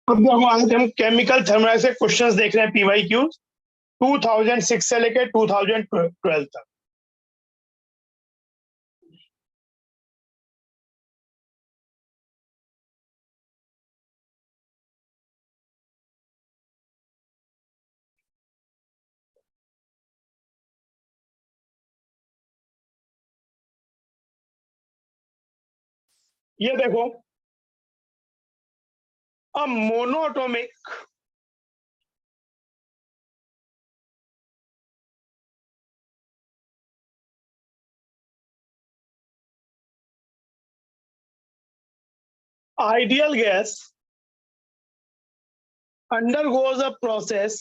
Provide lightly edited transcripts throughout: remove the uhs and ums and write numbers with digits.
अब देखो आज हम केमिकल थर्मोडायनेमिक्स से क्वेश्चंस देख रहे हैं पीवाई क्यू 2006 से लेकर 2012 तक। ये देखो, a monoatomic ideal gas undergoes a process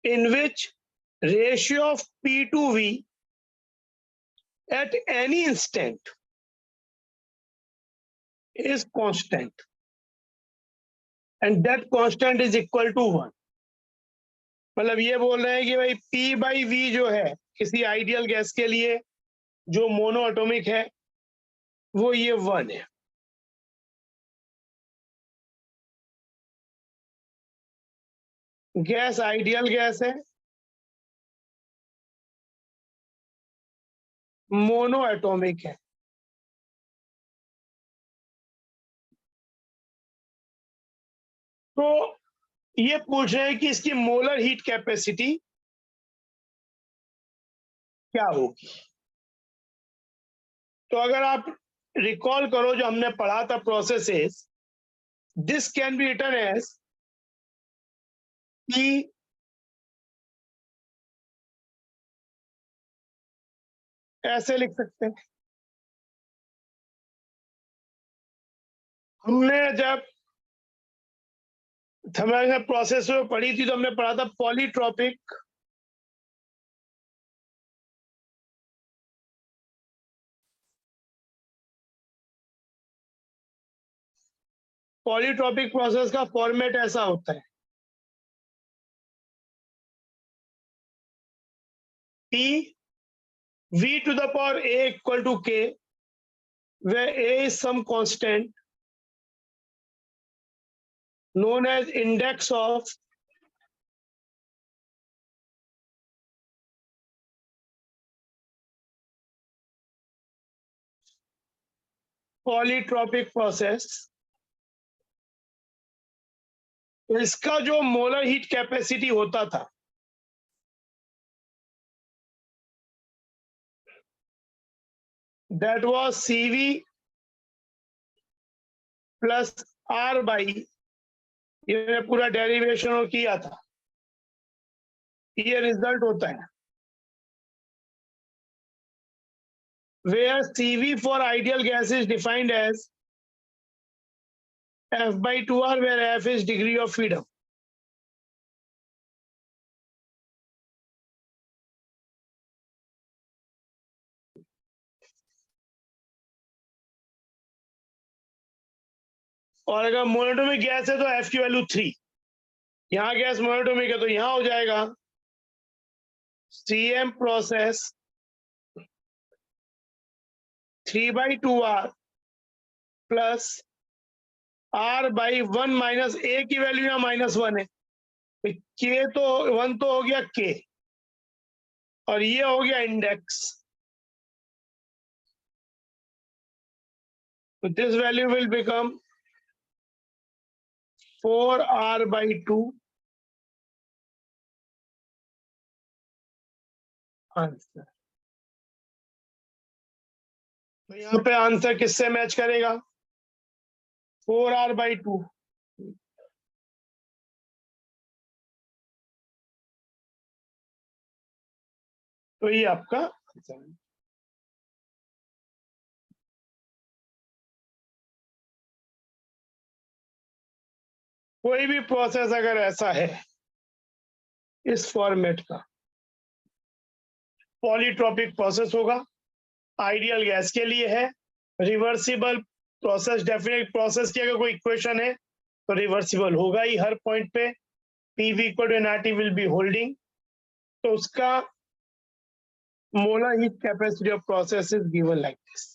in which ratio of P to V at any instant is constant and that constant is equal to 1। मतलब ये बोल रहे हैं कि भाई P by V जो है किसी आइडियल गैस के लिए जो मोनो एटॉमिक है वो ये 1 है। गैस आइडियल गैस है, मोनो एटॉमिक है। तो ये पूछ रहे हैं कि इसकी मोलर हीट कैपेसिटी क्या होगी। तो अगर आप रिकॉल करो जो हमने पढ़ा था processes, this can be written as P ऐसे लिख सकते हैं। हमने जब थर्मोडायनामिक्स प्रोसेस में पढ़ी थी तो हमने पढ़ा था पॉलीट्रॉपिक प्रोसेस का फॉर्मेट ऐसा होता है P V to the power A equal to K, where A is some constant known as index of polytropic process. तो इसका जो मोलर हीट कैपेसिटी होता था that was CV plus R by, ये पूरा डेरिवेशन किया था, ये रिजल्ट होता है। where CV for ideal gas is defined as F by 2R, where F is degree of freedom। और अगर मोनोटोमिक गैस है तो F की वैल्यू 3, यहाँ गैस मोनोटोमिक है तो यहाँ हो जाएगा CM process 3 by 2R plus R by 1 minus A की वैल्यू यहाँ -1 है, K तो 1 तो हो गया K और ये हो गया इंडेक्स। तो this value will become 4R by 2 answer. तो यहाँ पे आंसर किससे मैच करेगा? 4R by 2। तो ये आपका आंसर है। कोई भी प्रोसेस अगर ऐसा है इस फॉर्मेट का, पॉलीट्रॉपिक प्रोसेस होगा, आइडियल गैस के लिए है, रिवर्सिबल प्रोसेस, डेफिनेट प्रोसेस की अगर कोई इक्वेशन है तो रिवर्सिबल होगा ही हर पॉइंट पे, PV equal to nRT will be holding. तो उसका molar heat capacity of process is given like this.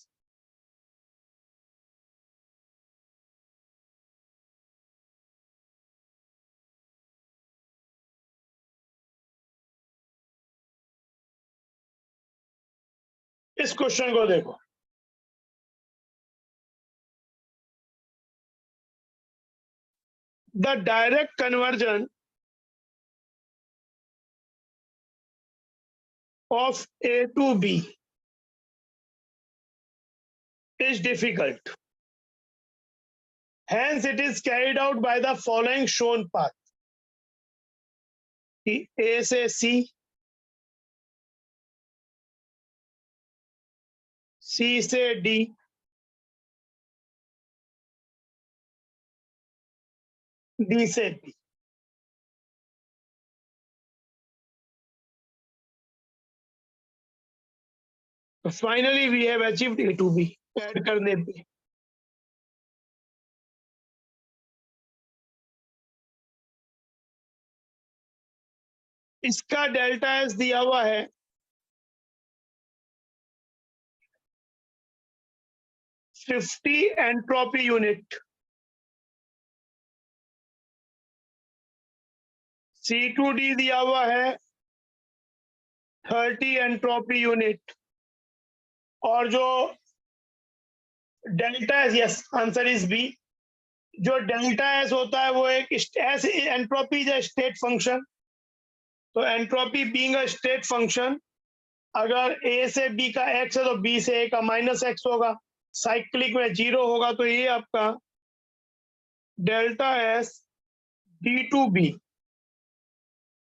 इस क्वेश्चन को देखो, the direct conversion of A to B is difficult. Hence, it is carried out by the following shown path. A से C, C से D, D से B. Finally, we have achieved A to B. Add करने पे इसका delta S दिया हुआ है 50 entropy unit, C2D दिया हुआ है 30 एंट्रोपी यूनिट, और जो delta S, yes answer is B, जो डेल्टा एस होता है वो एक S, entropy is a state function, तो entropy being a state function, अगर ए से बी का एक्स है तो बी से ए का माइनस एक्स होगा, साइक्लिक में 0 होगा, तो ये आपका delta S D to B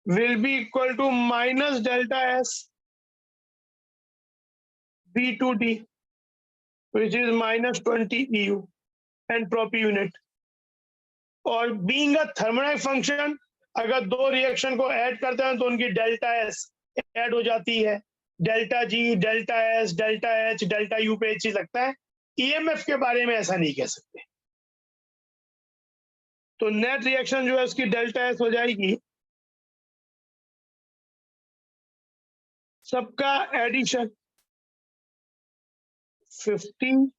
will be equal to minus delta S B to D which is minus 20 EU entropy unit. और बीइंग अ थर्मोडायनेमिक फंक्शन, अगर दो रिएक्शन को ऐड करते हैं तो उनकी डेल्टा एस ऐड हो जाती है, delta G, delta S, delta H, delta U पे चीज लगता है। ईएमएफ के बारे में ऐसा नहीं कह सकते, तो नेट रिएक्शन जो है उसकी डेल्टा एस हो जाएगी सबका addition 50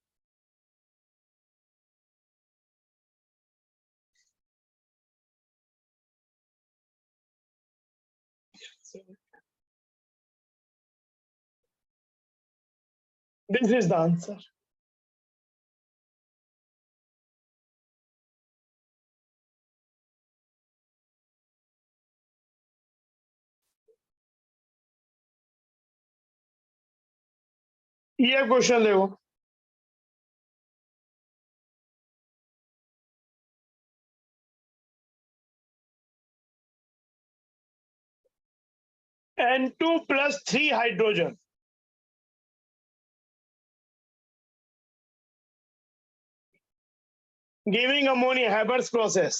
This is the answer. ये क्वेश्चन देखो, N2 plus 3 hydrogen giving ammonia, Haber's process.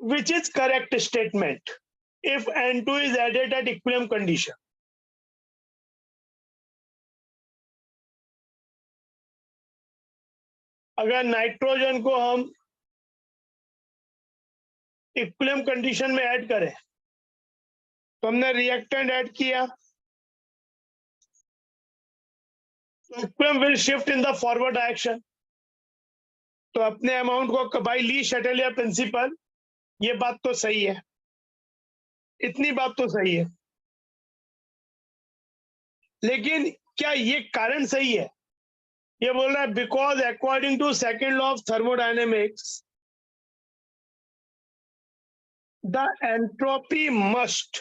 Which is correct statement if N2 is added at equilibrium condition? अगर नाइट्रोजन को हम इक्विलिब्रियम कंडीशन में ऐड करें तो हमने रिएक्टेंट ऐड किया, equilibrium will shift in the forward direction, तो अपने अमाउंट को बाय ली शटलियर प्रिंसिपल, ये बात तो सही है, इतनी बात तो सही है, लेकिन क्या ये कारण सही है? ये बोल रहा है because according to second law of thermodynamics the entropy must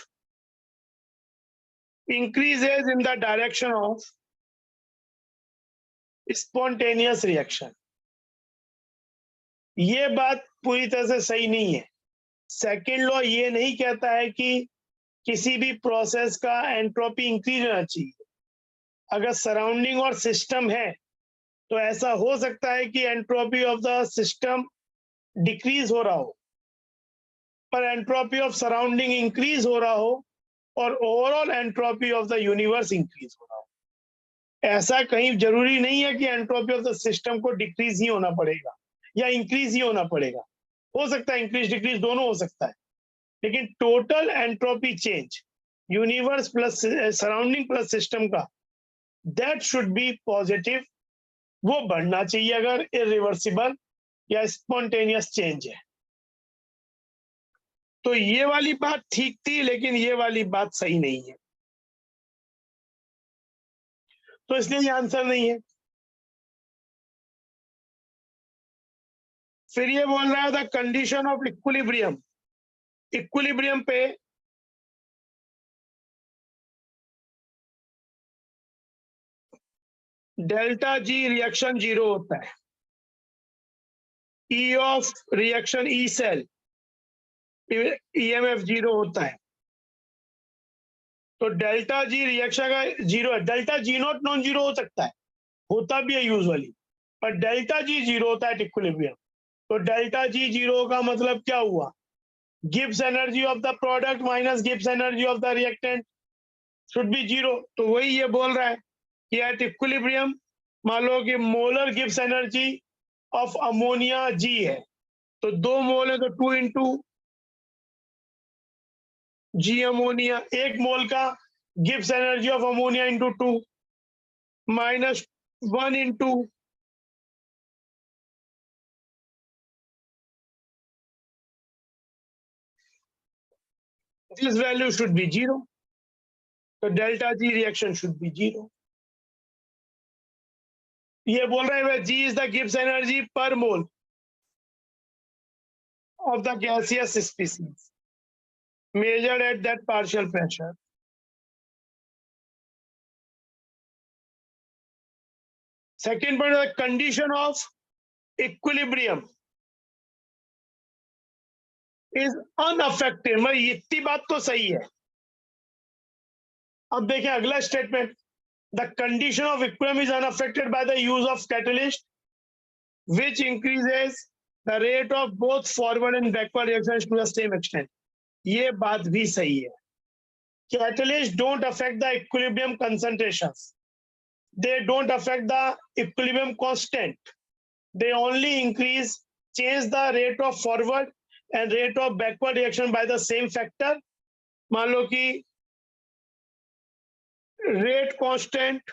increases in the direction of spontaneous reaction. ये बात पूरी तरह से सही नहीं है। सेकेंड लॉ ये नहीं कहता है कि किसी भी प्रोसेस का एंट्रोपी इंक्रीज होना चाहिए। अगर सराउंडिंग और सिस्टम है तो ऐसा हो सकता है कि entropy of the system decrease हो रहा हो, पर एंट्रोपी ऑफ सराउंडिंग इंक्रीज हो रहा हो और overall entropy of the universe increase हो रहा हो। ऐसा कहीं जरूरी नहीं है कि एंट्रोपी ऑफ द सिस्टम को डिक्रीज ही होना पड़ेगा या इंक्रीज ही होना पड़ेगा, हो सकता है इंक्रीज डिक्रीज दोनों हो सकता है, लेकिन total entropy change universe plus surrounding plus system का, दैट शुड बी पॉजिटिव वो बढ़ना चाहिए अगर इरिवर्सिबल या स्पॉन्टेनियस चेंज है। तो ये वाली बात ठीक थी, लेकिन ये वाली बात सही नहीं है, तो इसलिए ये आंसर नहीं है। फिर ये बोल रहा है the condition of equilibrium, equilibrium पे डेल्टा जी रिएक्शन 0 होता है, E of reaction E cell EMF 0 होता है। तो डेल्टा जी रिएक्शन का 0 है, delta G not non zero हो सकता है, होता भी है यूजुअली, पर डेल्टा जी 0 होता है इक्विलिब्रियम। तो डेल्टा जी 0 का मतलब क्या हुआ, Gibbs energy of the product minus Gibbs energy of the reactant should be 0। तो वही ये बोल रहा है कि एट इक्विलिब्रियम मान लो कि molar Gibbs energy of ammonia G है, तो 2 मोल है तो 2 इंटू जी अमोनिया, 1 मोल का Gibbs energy of ammonia into 2 minus 1 into this value should be 0। तो delta G reaction should be 0। ये बोल रहे हैं जी इज द गिब्स एनर्जी पर मोल of the gaseous species measured at that partial pressure. Second point, the condition of equilibrium is unaffected। मैं इतनी बात तो सही है। अब देखें अगला statement, the condition of equilibrium is unaffected by the use of catalyst which increases the rate of both forward and backward reactions to the same extent। ये बात भी सही है। Catalysts don't affect the equilibrium concentrations, they don't affect the equilibrium constant, they only change the rate of forward and rate of backward reaction by the same factor। मान लो कि rate constant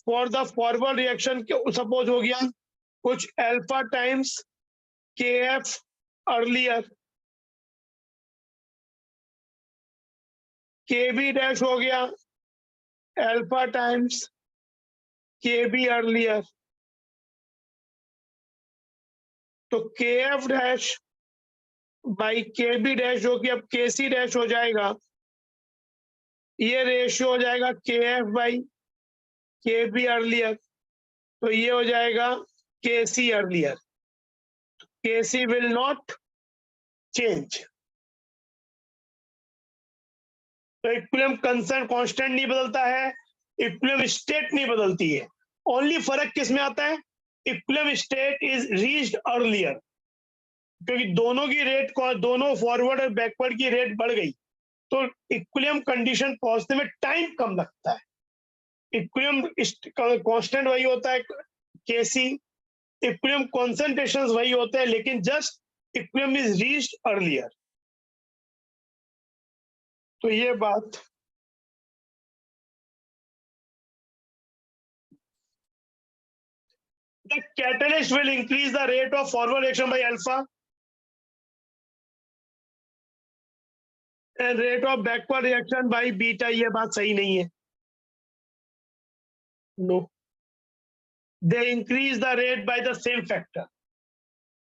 for the forward reaction suppose हो गया कुछ alpha times के F earlier, के B dash हो गया अल्फा टाइम्स के बी अर्लियर। तो के एफ डैश बाई के बी डैश जो कि अब के सी डैश हो जाएगा, ये रेशियो हो जाएगा के एफ बाई के बी अर्लियर, तो ये हो जाएगा के सी अर्लियर। के सी विल नॉट चेंज। तो इक्विलिब्रियम कंसर्न कांस्टेंट नहीं बदलता है, इक्विलिब्रियम स्टेट नहीं बदलती है। ओनली फर्क किस में आता है, equilibrium state is reached earlier, क्योंकि दोनों की रेट दोनों फॉरवर्ड और बैकवर्ड की रेट बढ़ गई, तो इक्विलिब्रियम कंडीशन पहुंचने में टाइम कम लगता है। इक्विलिब्रियम कांस्टेंट वही होता है केसी, इक्विलिब्रियम कॉन्सेंट्रेशन वही होते हैं, लेकिन just equilibrium is reached earlier. तो ये बात the catalyst will increase the rate of forward reaction by alpha and rate of backward reaction by beta। ये बात सही नहीं है। No, they increase the rate by the same factor।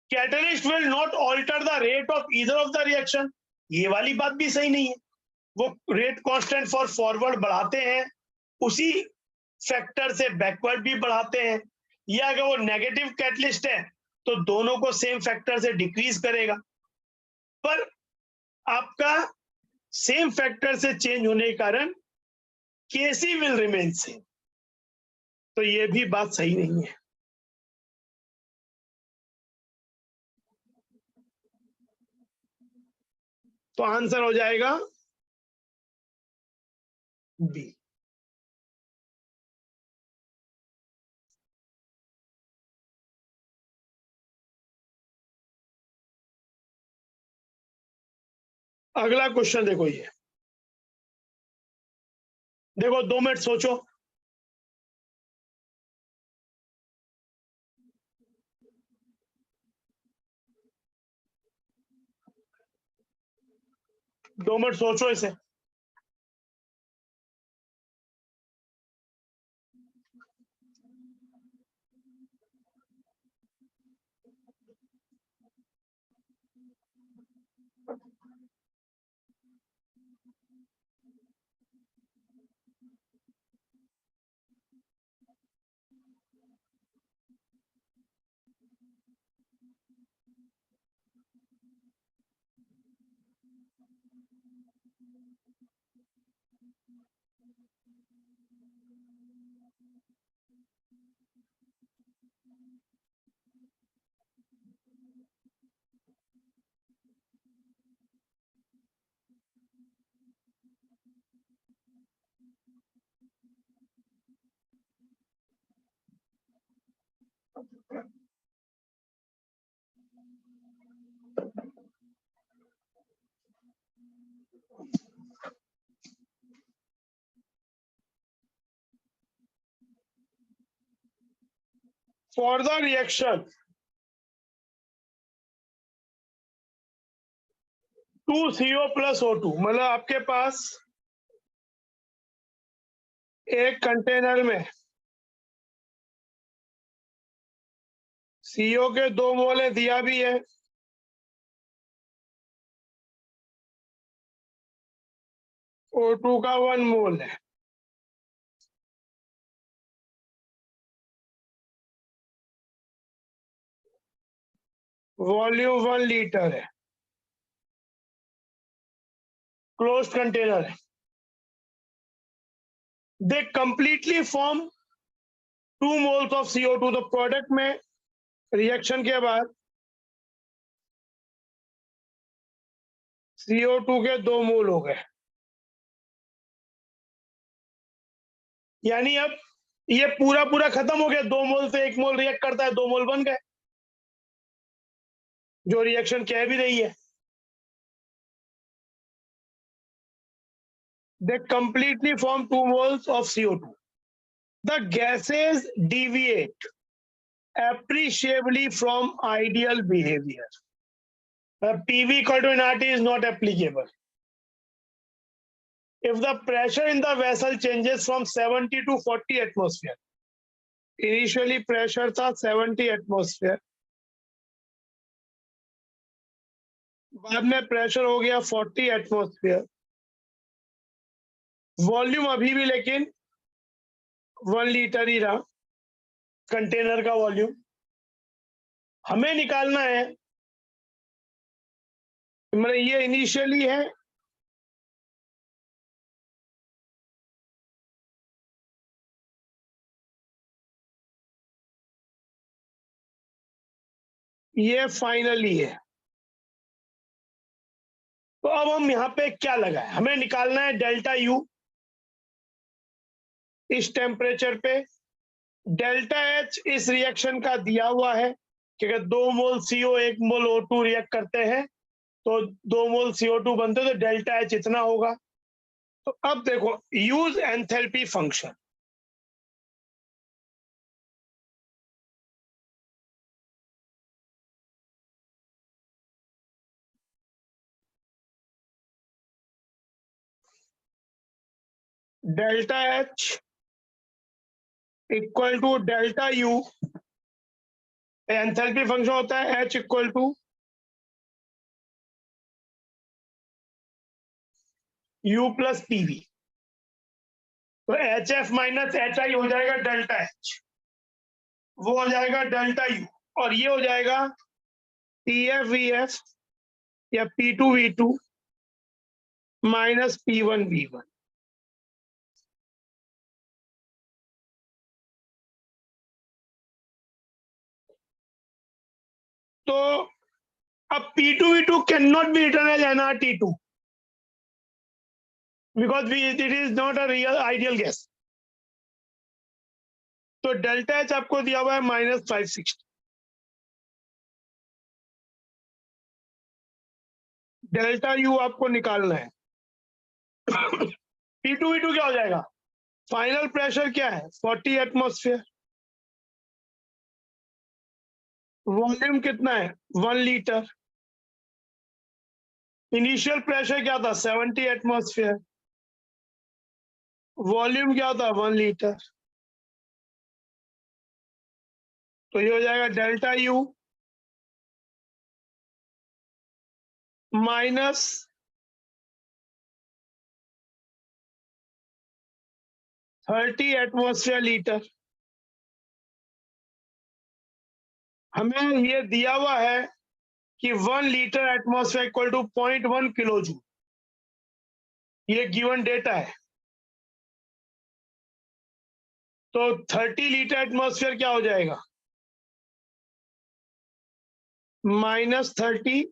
catalyst will not alter the rate of either of the reaction। ये वाली बात भी सही नहीं है। वो रेट कांस्टेंट फॉर फॉरवर्ड बढ़ाते हैं, उसी फैक्टर से बैकवर्ड भी बढ़ाते हैं, या अगर वो नेगेटिव कैटलिस्ट है तो दोनों को सेम फैक्टर से डिक्रीज करेगा, पर आपका सेम फैक्टर से चेंज होने के कारण केसी विल रिमेन सेम। तो ये भी बात सही नहीं है। तो आंसर हो जाएगा बी। अगला क्वेश्चन देखो, ये देखो 2 मिनट सोचो। 2 मिनट सोचो इसे। For the reaction 2CO plus O2, मतलब आपके पास एक कंटेनर में CO के 2 मोल है, दिया भी है, O2 का 1 मोल है। वॉल्यूम 1 लीटर है, क्लोज्ड कंटेनर है। दे completely form 2 moles of CO2। तो प्रोडक्ट में रिएक्शन के बाद CO2 के 2 मोल हो गए। यानी अब ये पूरा पूरा खत्म हो गया, 2 मोल से 1 मोल रिएक्ट करता है, 2 मोल बन गए, जो रिएक्शन कह भी रही है। They completely form 2 moles of CO2. The gases deviate appreciably from ideal behavior. PV equal to RT is not applicable. If the pressure in the vessel changes from 70 to 40 atmosphere, initially pressure था 70 atmosphere, बाद में pressure हो गया 40 atmosphere, volume अभी भी लेकिन 1 litre ही रहा, container का वॉल्यूम। हमें निकालना है, मतलब ये इनिशियली है, ये फाइनली है। तो अब हम यहाँ पे क्या लगाए, हमें निकालना है डेल्टा यू इस टेम्परेचर पे, डेल्टा एच इस रिएक्शन का दिया हुआ है कि अगर 2 मोल CO 1 मोल O2 रिएक्ट करते हैं तो 2 मोल CO2 बनते हैं, तो डेल्टा एच इतना होगा। तो अब देखो, use enthalpy function. Delta H equal to delta U, enthalpy function होता है H equal to U plus PV। तो HF माइनस HI हो जाएगा डेल्टा H, वो हो जाएगा डेल्टा यू, और ये हो जाएगा TF-VF या P2-V2 माइनस P1-V1। तो अब P2-V2 cannot be written as nRT2 because it is not a real ideal gas। तो डेल्टा एच आपको दिया हुआ है -560, डेल्टा यू आपको निकालना है। P2-V2 क्या हो जाएगा, फाइनल प्रेशर क्या है 40 एटमॉस्फेयर, वॉल्यूम कितना है 1 लीटर, इनिशियल प्रेशर क्या था 70 एटमॉस्फेयर, वॉल्यूम क्या था 1 लीटर, तो ये हो जाएगा delta U minus 30 atmosphere litre. हमें ये दिया हुआ है कि 1 litre atmosphere equal to 0.1 kilo joule, ये गिवन डेटा है। तो 30 लीटर एटमॉस्फेयर क्या हो जाएगा -30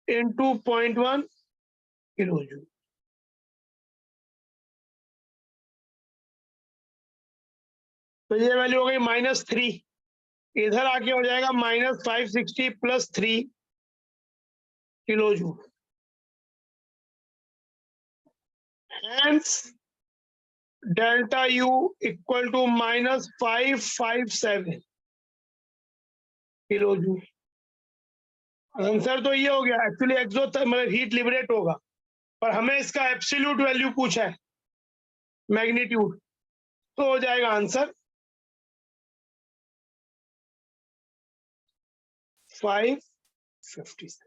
इंटू 0.1 किलो जूल। तो ये वैल्यू हो गई -3, इधर आके हो जाएगा -560 + 3 kilo joule. Hence delta U equal to -557 kilo joule. Answer तो ये हो गया, एक्चुअली एक्सो मतलब हीट लिबरेट होगा, पर हमें इसका एब्सोल्यूट वैल्यू पूछा है, मैग्नीट्यूड, तो हो जाएगा आंसर 557।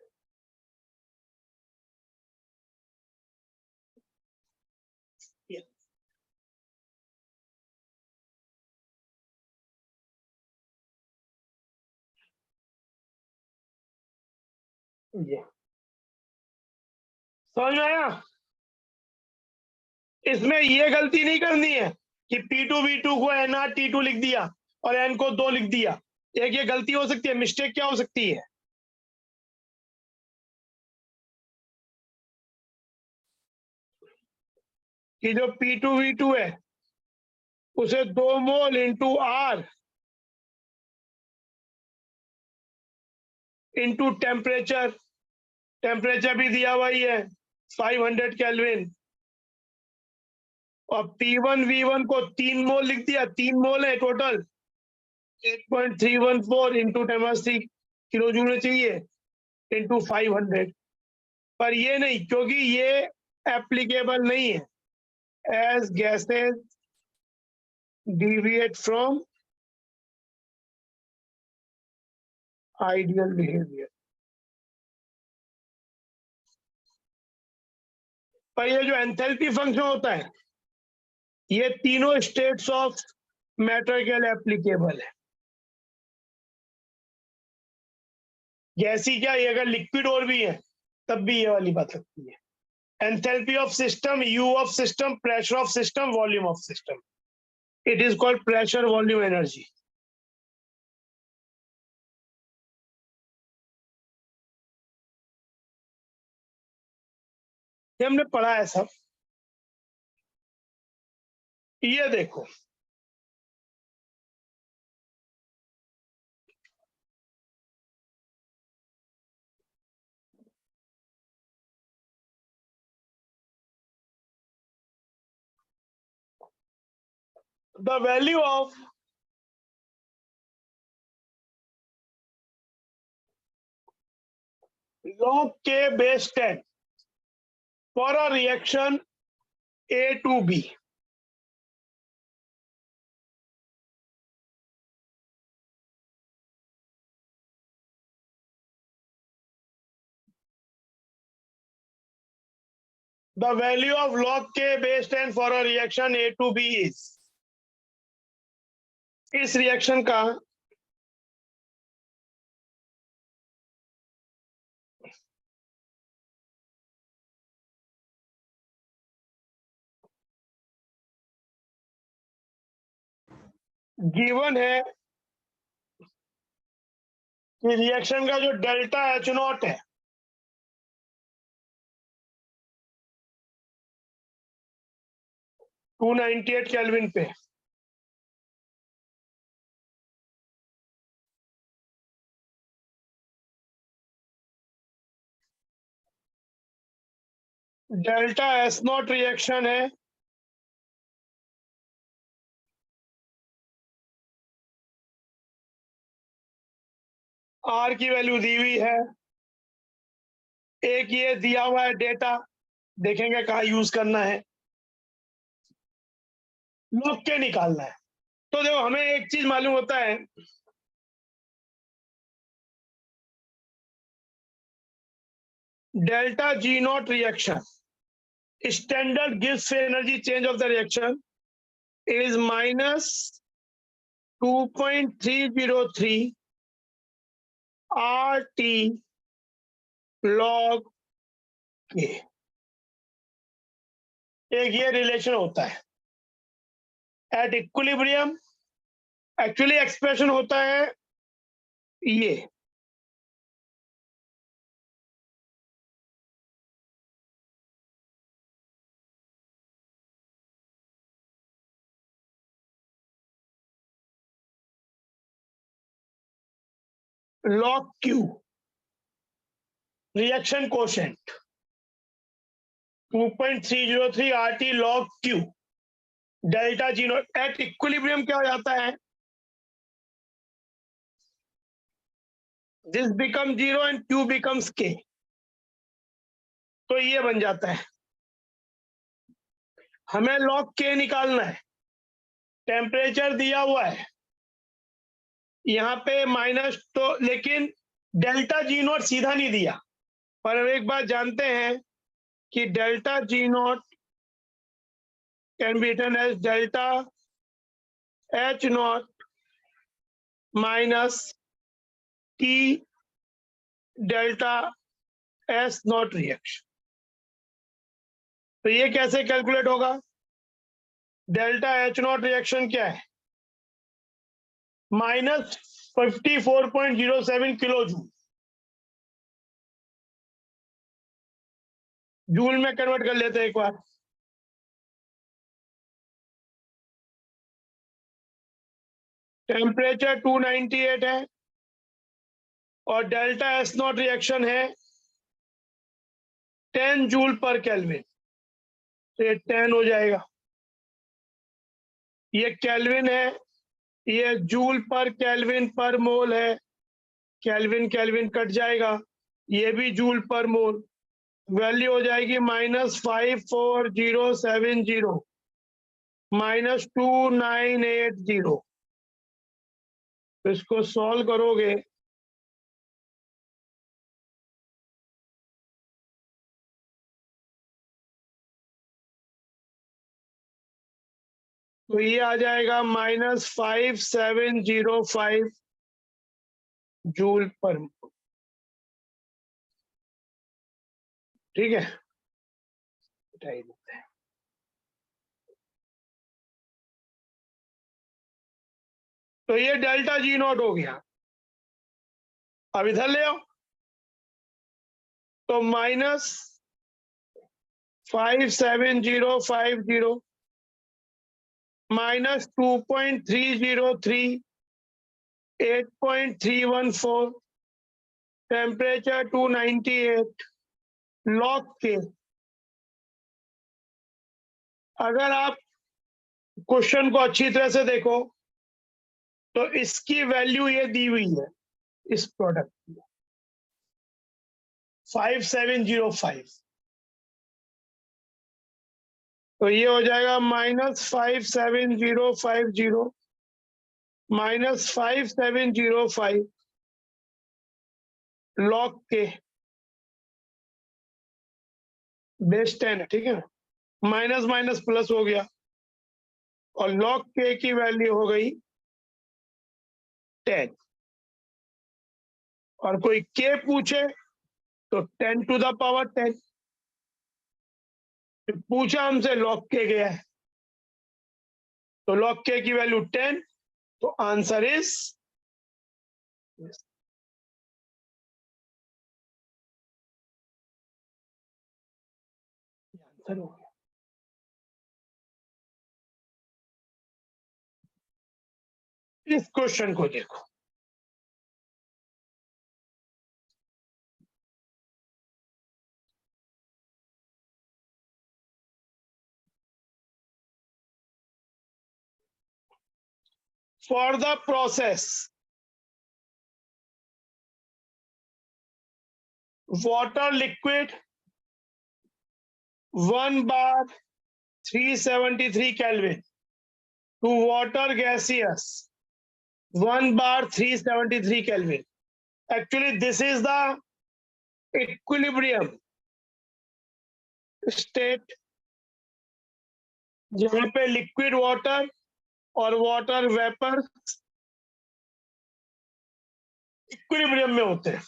ये समझ में आया? इसमें ये गलती नहीं करनी है कि P2V2 को NrT2 लिख दिया और N को 2 लिख दिया। एक ये गलती हो सकती है, मिस्टेक क्या हो सकती है, कि जो P2V2 है उसे 2 mole into R into temperature, temperature भी दिया हुआ ही है 500 केल्विन, और P1V1 को 3 मोल लिख दिया, 3 मोल है टोटल 8.314 इंटू 10³ किलो जूल चाहिए इंटू 500। पर ये नहीं, क्योंकि ये एप्लीकेबल नहीं है as gases deviate from ideal behavior। पर ये जो एंथैल्पी फंक्शन होता है, ये तीनों स्टेट्स ऑफ मैटर के लिए एप्लीकेबल है। गैसी क्या, ये अगर लिक्विड और भी है तब भी ये वाली बात लगती है। Enthalpy of system, you of system, pressure of system, volume of system, it is called pressure volume energy. ये हमने पढ़ा है सब। ये देखो, the value of log K base 10 for a reaction A to B, the value of log K base 10 for a reaction A to B is, इस reaction का given है कि रिएक्शन का जो डेल्टा H0 है टू 98 केल्विन पे, delta S0 reaction है R की वैल्यू दी हुई है, एक ये दिया हुआ है डेटा, देखेंगे कहाँ यूज करना है, लॉग के निकालना है। तो देखो हमें एक चीज मालूम होता है, delta G not reaction standard gives energy change of the reaction is minus 2.303 RT log K। एक ये रिलेशन होता है एट इक्विलिब्रियम। एक्चुअली एक्सप्रेशन होता है ये, log Q reaction quotient 2.303 RT log Q delta G not at equilibrium क्या हो जाता है, this become 0 and Q becomes K। तो ये बन जाता है, हमें log K निकालना है, टेम्परेचर दिया हुआ है यहाँ पे माइनस, तो लेकिन डेल्टा जी नॉट सीधा नहीं दिया, पर हम एक बात जानते हैं कि delta G not can be written as delta H not minus T delta S not reaction. तो ये कैसे कैलकुलेट होगा, डेल्टा H नॉट रिएक्शन क्या है, माइनस 54.07 किलो जूल, जूल में कन्वर्ट कर लेते हैं एक बार। टेम्परेचर 298 है और डेल्टा एस नॉट रिएक्शन है 10 जूल पर केल्विन, तो ये 10 हो जाएगा। ये केल्विन है, ये जूल पर केल्विन पर मोल है, केल्विन केल्विन कट जाएगा, ये भी जूल पर मोल, वैल्यू हो जाएगी -54070 -2980। तो इसको सॉल्व करोगे तो ये आ जाएगा -5705 जूल पर मोल। ठीक है, उठाई देते हैं। तो ये डेल्टा जी नॉट हो गया, अब इधर ले आओ, तो -5705 -2.303 8.314 टेम्परेचर 298 लॉग के। अगर आप क्वेश्चन को अच्छी तरह से देखो तो इसकी वैल्यू ये दी हुई है, इस प्रोडक्ट की 5705, तो ये हो जाएगा -5705 -5705 लॉग के बेस 10 है, ठीक है, माइनस माइनस प्लस हो गया और लॉग के की वैल्यू हो गई 10। और कोई के पूछे तो 10 टू द पावर 10, पूछा हमसे लॉग के गया है तो लॉग के की वैल्यू 10, तो आंसर इज आंसर हो गया। इस क्वेश्चन को देखो, for the process water liquid 1 bar 373 Kelvin to water gaseous 1 bar 373 Kelvin. Actually, this is the equilibrium state जहाँ पे लिक्विड वाटर और वाटर वेपर इक्विलिब्रियम में होते हैं.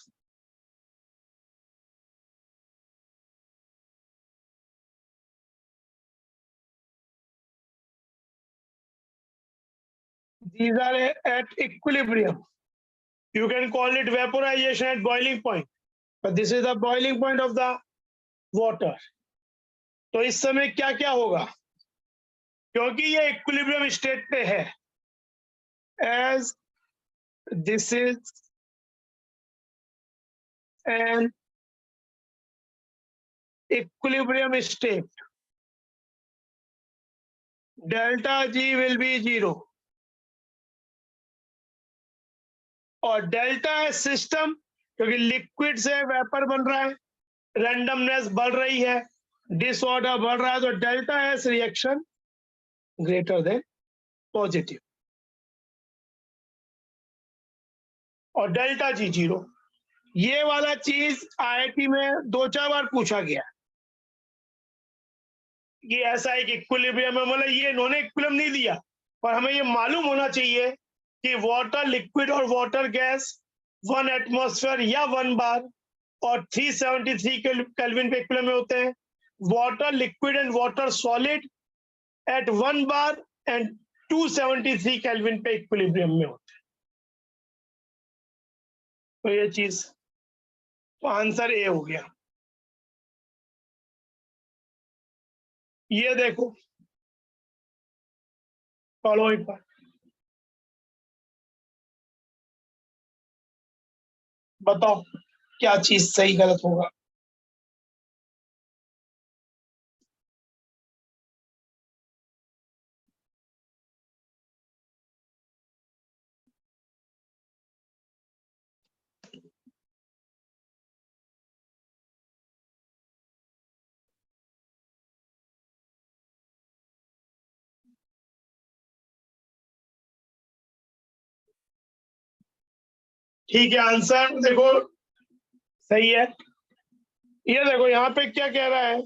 These are at equilibrium. You can call it vaporization at boiling point, but this is the boiling point of the water. तो इस समय क्या क्या होगा, क्योंकि ये इक्विलिब्रियम स्टेट पे है, as this is an equilibrium state, delta G will be 0. और डेल्टा एस सिस्टम, क्योंकि लिक्विड से वेपर बन रहा है, रैंडमनेस बढ़ रही है, डिसऑर्डर बढ़ रहा है, तो delta S reaction greater than positive और डेल्टा जी 0. ये वाला चीज आईआईटी में 2-4 बार पूछा गया कि ऐसा एक इक्विलिब्रियम है, मतलब ये इन्होंने इक्विलिब्रियम नहीं दिया, पर हमें ये मालूम होना चाहिए कि वाटर लिक्विड और वाटर गैस 1 एटमॉस्फेयर या 1 बार और 373 केल्विन पे इक्विलिब्रियम में होते हैं. Water liquid and water solid at 1 bar and 273 kelvin पे इक्विलिब्रियम में होते हैं. तो ये चीज, तो आंसर ए हो गया. ये देखो, पढ़ो एक बार, बताओ क्या चीज सही गलत होगा. ठीक है, आंसर देखो सही है. ये देखो यहाँ पे क्या कह रहा है,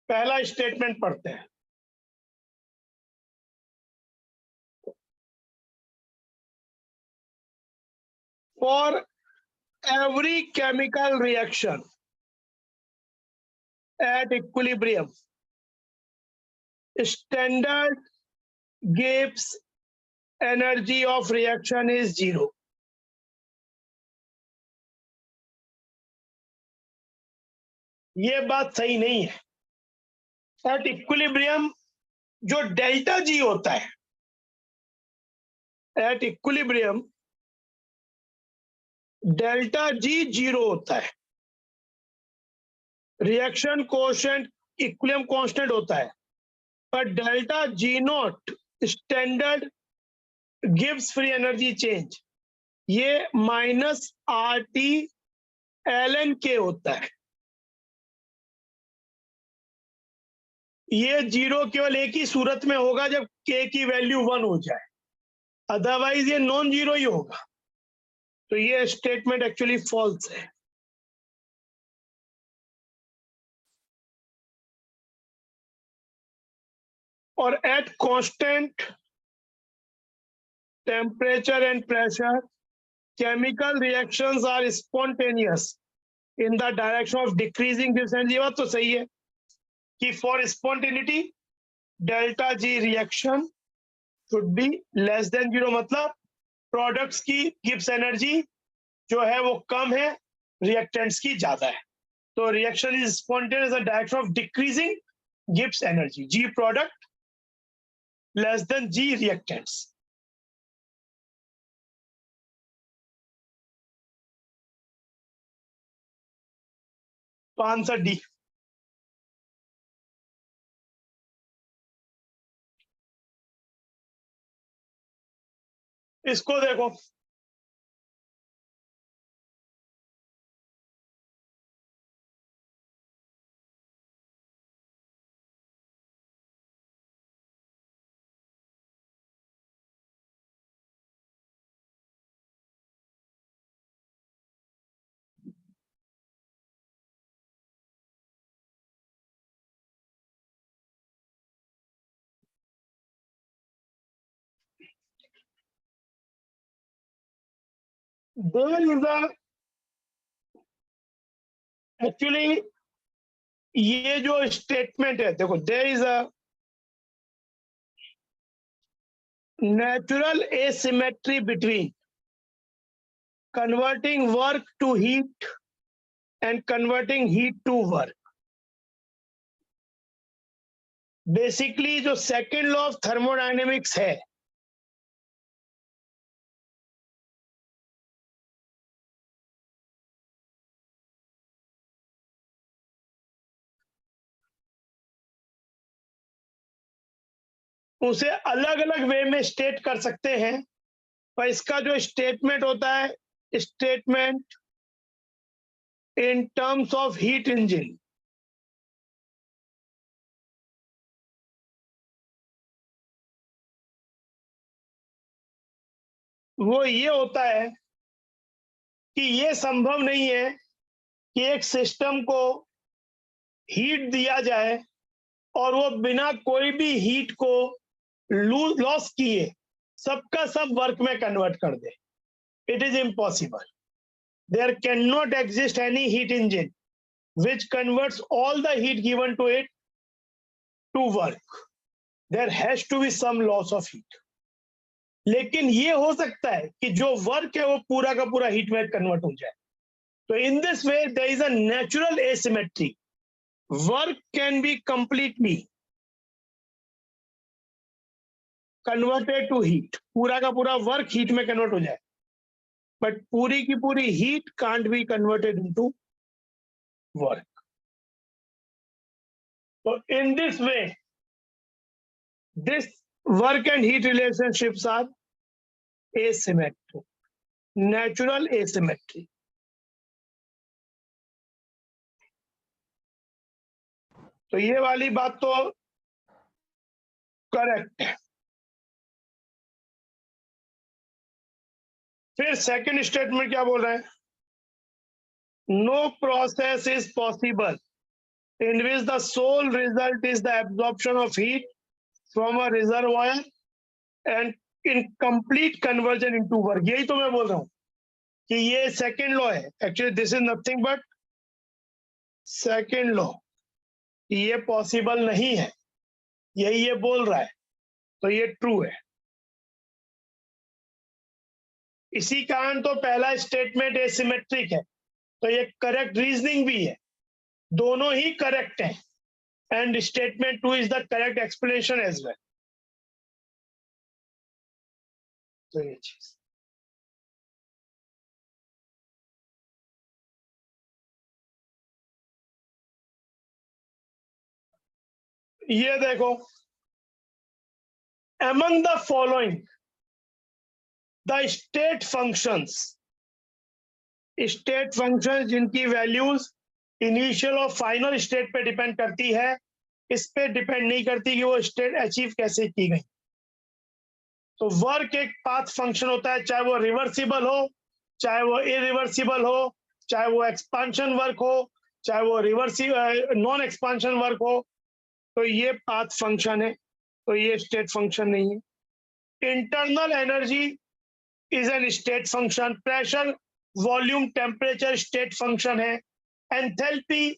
पहला स्टेटमेंट पढ़ते हैं. For every chemical reaction at equilibrium standard gives energy of reaction is 0. ये बात सही नहीं है. एट इक्विलिब्रियम जो डेल्टा जी होता है, एट इक्विलिब्रियम डेल्टा जी 0 होता है. रिएक्शन कोएफिशिएंट इक्विलिब्रियम कांस्टेंट होता है, पर delta G not standard gives free energy change, ये -RT ln K होता है. ये 0 केवल एक ही सूरत में होगा जब K की वैल्यू 1 हो जाए, अदरवाइज ये नॉन जीरो ही होगा. तो ये स्टेटमेंट एक्चुअली फॉल्स है. और at constant temperature and pressure chemical reactions are spontaneous in the direction of decreasing this energy. ये बात तो सही है कि for spontaneity delta G reaction should be less than 0, मतलब प्रोडक्ट्स की गिब्स एनर्जी जो है वो कम है, रिएक्टेंट्स की ज्यादा है. तो reaction is spontaneous in direction of decreasing Gibbs energy, G product less than G reactants. तो आंसर डी. इसको देखो, देयर इज अ एक्चुअली ये जो स्टेटमेंट है, देखो, there is a natural asymmetry between converting work to heat and converting heat to work. Basically जो second law of thermodynamics है, उसे अलग अलग वे में स्टेट कर सकते हैं, पर इसका जो स्टेटमेंट होता है, statement in terms of heat engine, वो ये होता है कि ये संभव नहीं है कि एक सिस्टम को हीट दिया जाए और वो बिना कोई भी हीट को लॉस किए सबका सब वर्क में कन्वर्ट कर दे. It is impossible. There can not exist any heat engine which converts all the heat given to it to work. There has to be some loss of heat. लेकिन ये हो सकता है कि जो वर्क है वो पूरा का पूरा हीट में कन्वर्ट हो जाए. तो in this way there is a natural asymmetry. Work can be completely converted to heat, पूरा का पूरा वर्क हीट में कन्वर्ट हो जाए, बट पूरी की पूरी heat can't be converted into work. तो in this way this work and heat relationships are asymmetric, natural asymmetry. तो ये वाली बात तो करेक्ट है. फिर सेकंड स्टेटमेंट क्या बोल रहा है? No process is possible in which the sole result is the absorption of heat from a reservoir and in complete conversion into work. यही तो मैं बोल रहा हूं कि ये सेकेंड लॉ है. Actually this is nothing but second law. ये पॉसिबल नहीं है, यही ये बोल रहा है, तो ये ट्रू है. इसी कारण तो पहला स्टेटमेंट एसिमेट्रिक है, तो ये करेक्ट रीजनिंग भी है. दोनों ही करेक्ट है, and statement 2 is the correct explanation as well. तो ये चीज ये देखो, among the following the state functions जिनकी वैल्यूज इनिशियल और फाइनल स्टेट पे डिपेंड करती है, इस पे डिपेंड नहीं करती कि वो स्टेट अचीव कैसे की गई. तो वर्क एक पाथ फंक्शन होता है, चाहे वो रिवर्सिबल हो, चाहे वो इरिवर्सिबल हो, चाहे वो एक्सपांशन वर्क हो, चाहे वो नॉन एक्सपांशन वर्क हो, तो ये पाथ फंक्शन है, तो ये स्टेट फंक्शन नहीं है. Internal energy is an state function. Pressure, volume, temperature state function है. Enthalpy,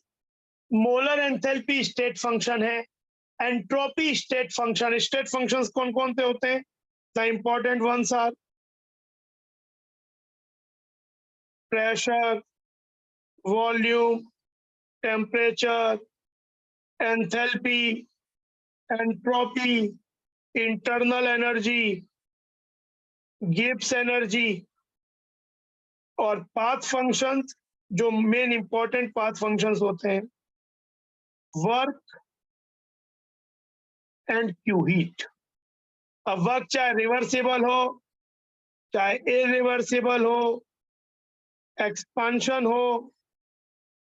molar enthalpy state function है. Entropy state function. State functions कौन कौन से होते हैं? The important ones are pressure, volume, temperature, enthalpy, entropy, internal energy, Gibbs energy. और path functions, जो main important path functions होते हैं, वर्क एंड क्यू हीट. अब वर्क चाहे रिवर्सिबल हो, चाहे इरिवर्सिबल हो, एक्सपांशन हो,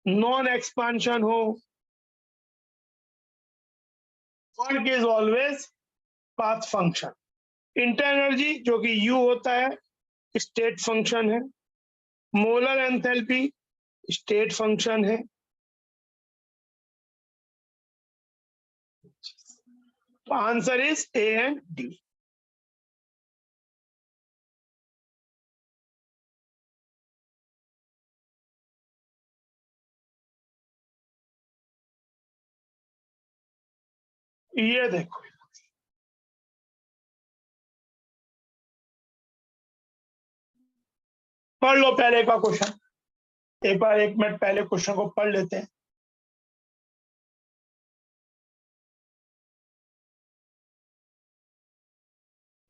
नॉन एक्सपांशन हो, work is always path function. Inter energy जो कि यू होता है, स्टेट फंक्शन है. मोलर एंथैल्पी स्टेट फंक्शन है. Answer is A and D. ये देखो, पढ़ लो पहले का क्वेश्चन, एक बार 1 मिनट पहले क्वेश्चन को पढ़ लेते हैं।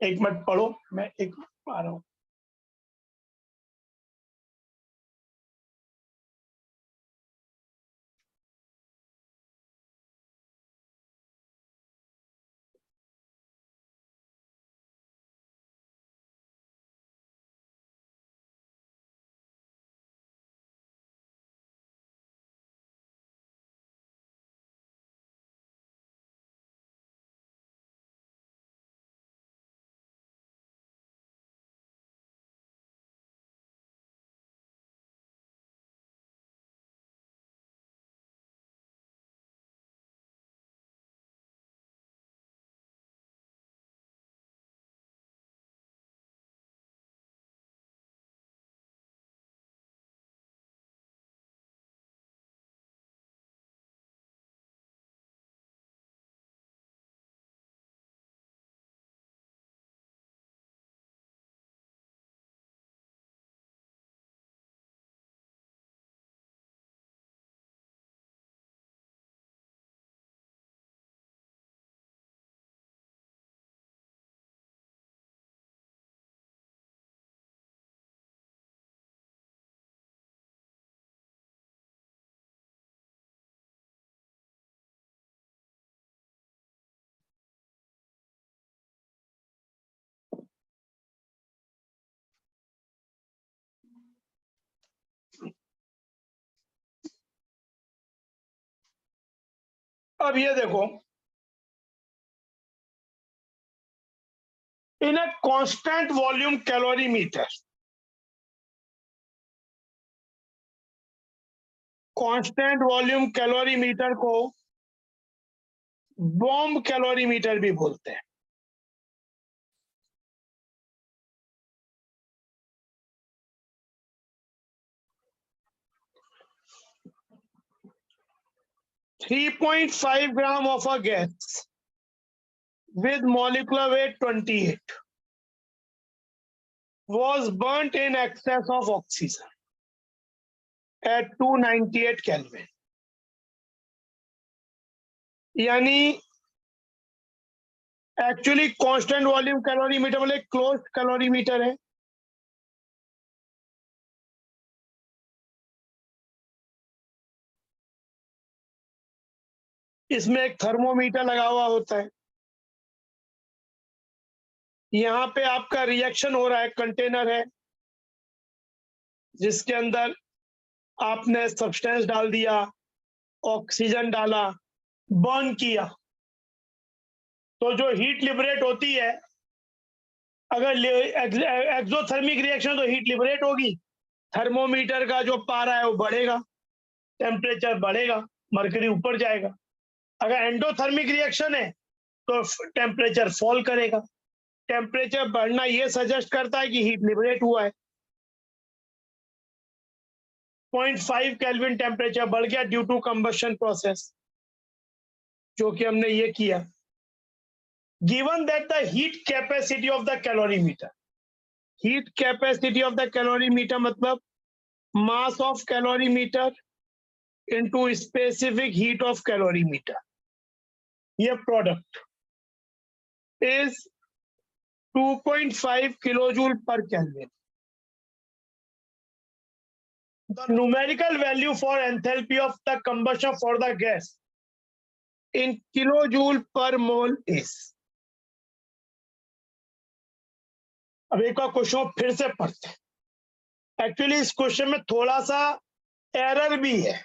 एक मिनट पढ़ो, मैं 1 मिनट आ रहा हूँ। अब ये देखो, in a constant volume calorimeter, constant volume calorimeter को बॉम्ब कैलोरीमीटर भी बोलते हैं। .5 gram of a gas with molecular weight 28 was burnt in excess of oxygen at 298 Kelvin. यानी एक्चुअली कांस्टेंट वॉल्यूम कैलोरीमीटर मतलब क्लोज्ड कैलोरीमीटर है। इसमें एक thermometer लगा हुआ होता है। यहाँ पे आपका रिएक्शन हो रहा है, कंटेनर है जिसके अंदर आपने सब्सटेंस डाल दिया, ऑक्सीजन डाला, बर्न किया, तो जो हीट लिबरेट होती है, अगर एक्सोथर्मिक रिएक्शन तो हीट लिबरेट होगी, थर्मोमीटर का जो पारा है वो बढ़ेगा, टेम्परेचर बढ़ेगा, मरकरी ऊपर जाएगा। अगर एंडोथर्मिक रिएक्शन है तो टेम्परेचर फॉल करेगा। टेम्परेचर बढ़ना ये सजेस्ट करता है कि हीट लिबरेट हुआ है। 0.5 केल्विन टेम्परेचर बढ़ गया ड्यू टू कंबशन प्रोसेस, जो कि हमने ये किया। Given that the heat capacity of the calorimeter, heat capacity of the calorimeter मतलब mass of calorimeter into specific heat of calorimeter, ये product is 2.5 kilojule per Kelvin. The numerical value for enthalpy of the combustion for the gas in kilojoule per mole is. अब एक और question फिर से पढ़ते हैं। Actually इस question में थोड़ा सा एरर भी है,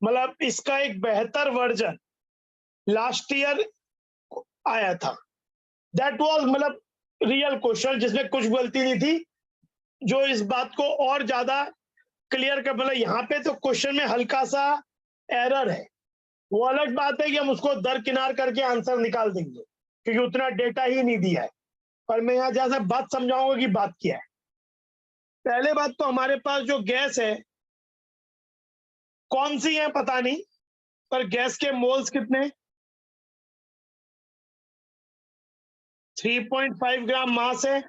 मतलब इसका एक बेहतर वर्जन लास्ट ईयर आया था। दैट वाज मतलब रियल क्वेश्चन जिसमें कुछ गलती नहीं थी, जो इस बात को और ज्यादा क्लियर कर, मतलब यहाँ पे तो क्वेश्चन में हल्का सा एरर है। वो अलग बात है कि हम उसको दरकिनार करके आंसर निकाल देंगे क्योंकि उतना डेटा ही नहीं दिया है, पर मैं यहाँ जैसा बात समझाऊंगा कि बात क्या है। पहले बात तो हमारे पास जो गैस है कौन सी है पता नहीं, पर गैस के मोल्स कितने 3.5 ग्राम मास है,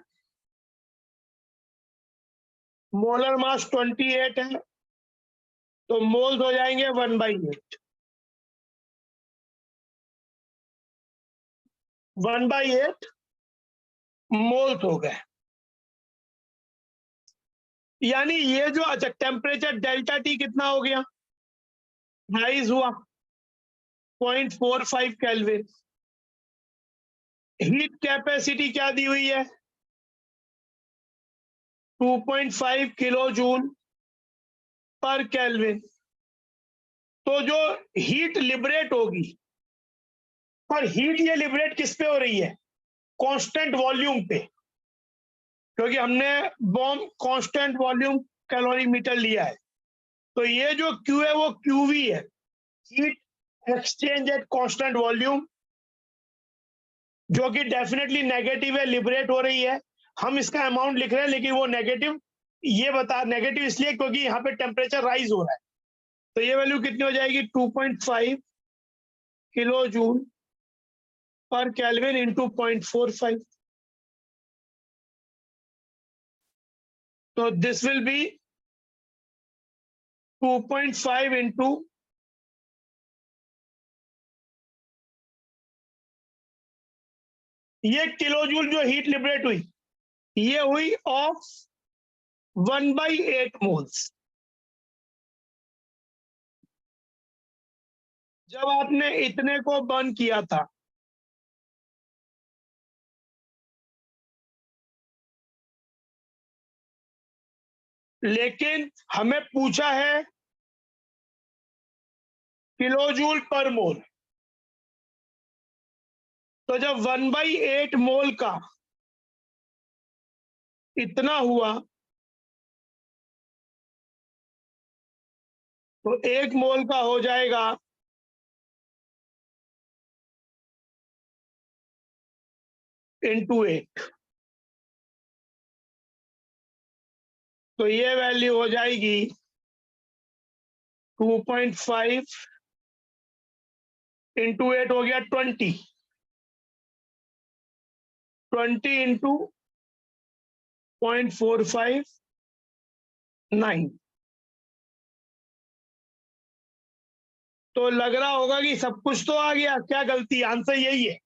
मोलर मास 28 है, तो मोल्स हो जाएंगे 1/8। 1/8 मोल्स हो गए। यानी ये जो अच्छा टेम्परेचर डेल्टा टी कितना हो गया, राइज हुआ 0.45 केल्विन। हीट कैपेसिटी क्या दी हुई है, 2.5 किलो जूल पर केल्विन। तो जो हीट लिबरेट होगी, पर हीट ये लिबरेट किस पे हो रही है, कांस्टेंट वॉल्यूम पे, क्योंकि हमने बॉम्ब कांस्टेंट वॉल्यूम कैलोरीमीटर लिया है। तो ये जो Q है वो QV है, heat exchange at constant volume, जो कि डेफिनेटली नेगेटिव है, लिबरेट हो रही है। हम इसका अमाउंट लिख रहे हैं लेकिन वो नेगेटिव, ये बता नेगेटिव इसलिए क्योंकि यहाँ पे टेम्परेचर राइज हो रहा है। तो ये वैल्यू कितनी हो जाएगी, 2.5 किलो जूल पर केल्विन इंटू 0.45। तो दिस विल बी 2.5 इंटू ये किलो जूल जो हीट लिबरेट हुई, ये हुई ऑफ 1/8 मोल्स। जब आपने इतने को बर्न किया था, लेकिन हमें पूछा है किलो जूल पर मोल, तो जब 1/8 मोल का इतना हुआ तो 1 मोल का हो जाएगा इंटू 8। तो ये वैल्यू हो जाएगी 2.5 इंटू 8 हो गया 20 इंटू 0.459। तो लग रहा होगा कि सब कुछ तो आ गया, क्या गलती, आंसर यही है।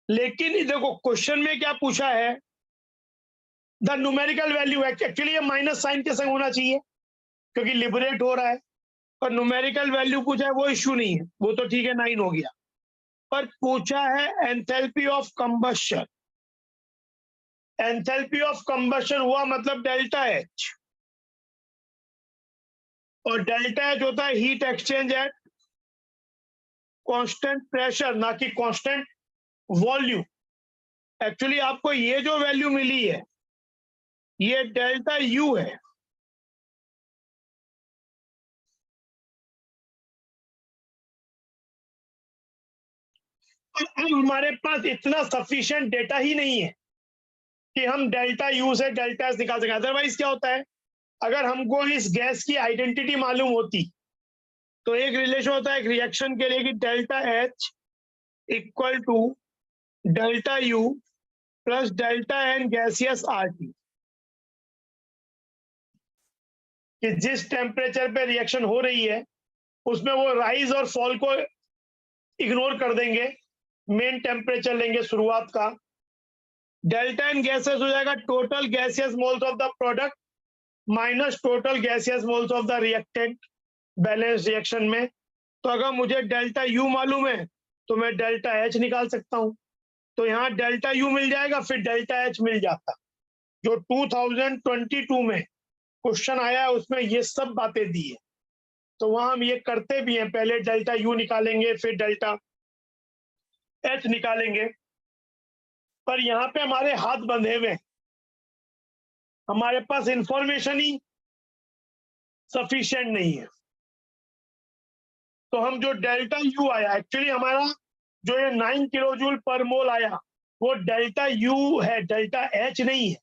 लेकिन देखो क्वेश्चन में क्या पूछा है, द न्यूमेरिकल वैल्यू है, एक्चुअली ये माइनस साइन के संग होना चाहिए क्योंकि लिबरेट हो रहा है, और न्यूमेरिकल वैल्यू पूछा है वो इश्यू नहीं है, वो तो ठीक है 9 हो गया। पर पूछा है enthalpy of combustion. Enthalpy of combustion हुआ मतलब डेल्टा एच, और डेल्टा एच होता है heat exchange at constant pressure, ना कि कांस्टेंट वॉल्यूम। एक्चुअली आपको ये जो वैल्यू मिली है ये डेल्टा यू है। अब हमारे पास इतना सफिशिएंट डेटा ही नहीं है कि हम डेल्टा यू से डेल्टा एस निकाल सकें। अदरवाइज क्या होता है, अगर हमको इस गैस की आइडेंटिटी मालूम होती तो एक रिलेशन होता है एक रिएक्शन के लिए कि delta H equal to delta U plus delta n gaseous RT, कि जिस टेम्परेचर पे रिएक्शन हो रही है उसमें वो राइज और फॉल को इग्नोर कर देंगे, मेन टेम्परेचर लेंगे शुरुआत का। डेल्टा एन गैसेस हो जाएगा total gaseous moles of the product minus total gaseous moles of the reactant balance reaction में। तो अगर मुझे डेल्टा यू मालूम है तो मैं डेल्टा एच निकाल सकता हूं। तो यहाँ डेल्टा यू मिल जाएगा, फिर डेल्टा एच मिल जाता। जो 2022 में क्वेश्चन आया उसमें ये सब बातें दी है, तो वहां हम ये करते भी हैं, पहले डेल्टा यू निकालेंगे फिर डेल्टा एच निकालेंगे। पर यहाँ पे हमारे हाथ बंधे हुए, हमारे पास इंफॉर्मेशन ही सफिशिएंट नहीं है। तो हम जो डेल्टा यू आया, एक्चुअली हमारा जो ये 9 किलो जूल पर मोल आया वो डेल्टा यू है, डेल्टा एच नहीं है।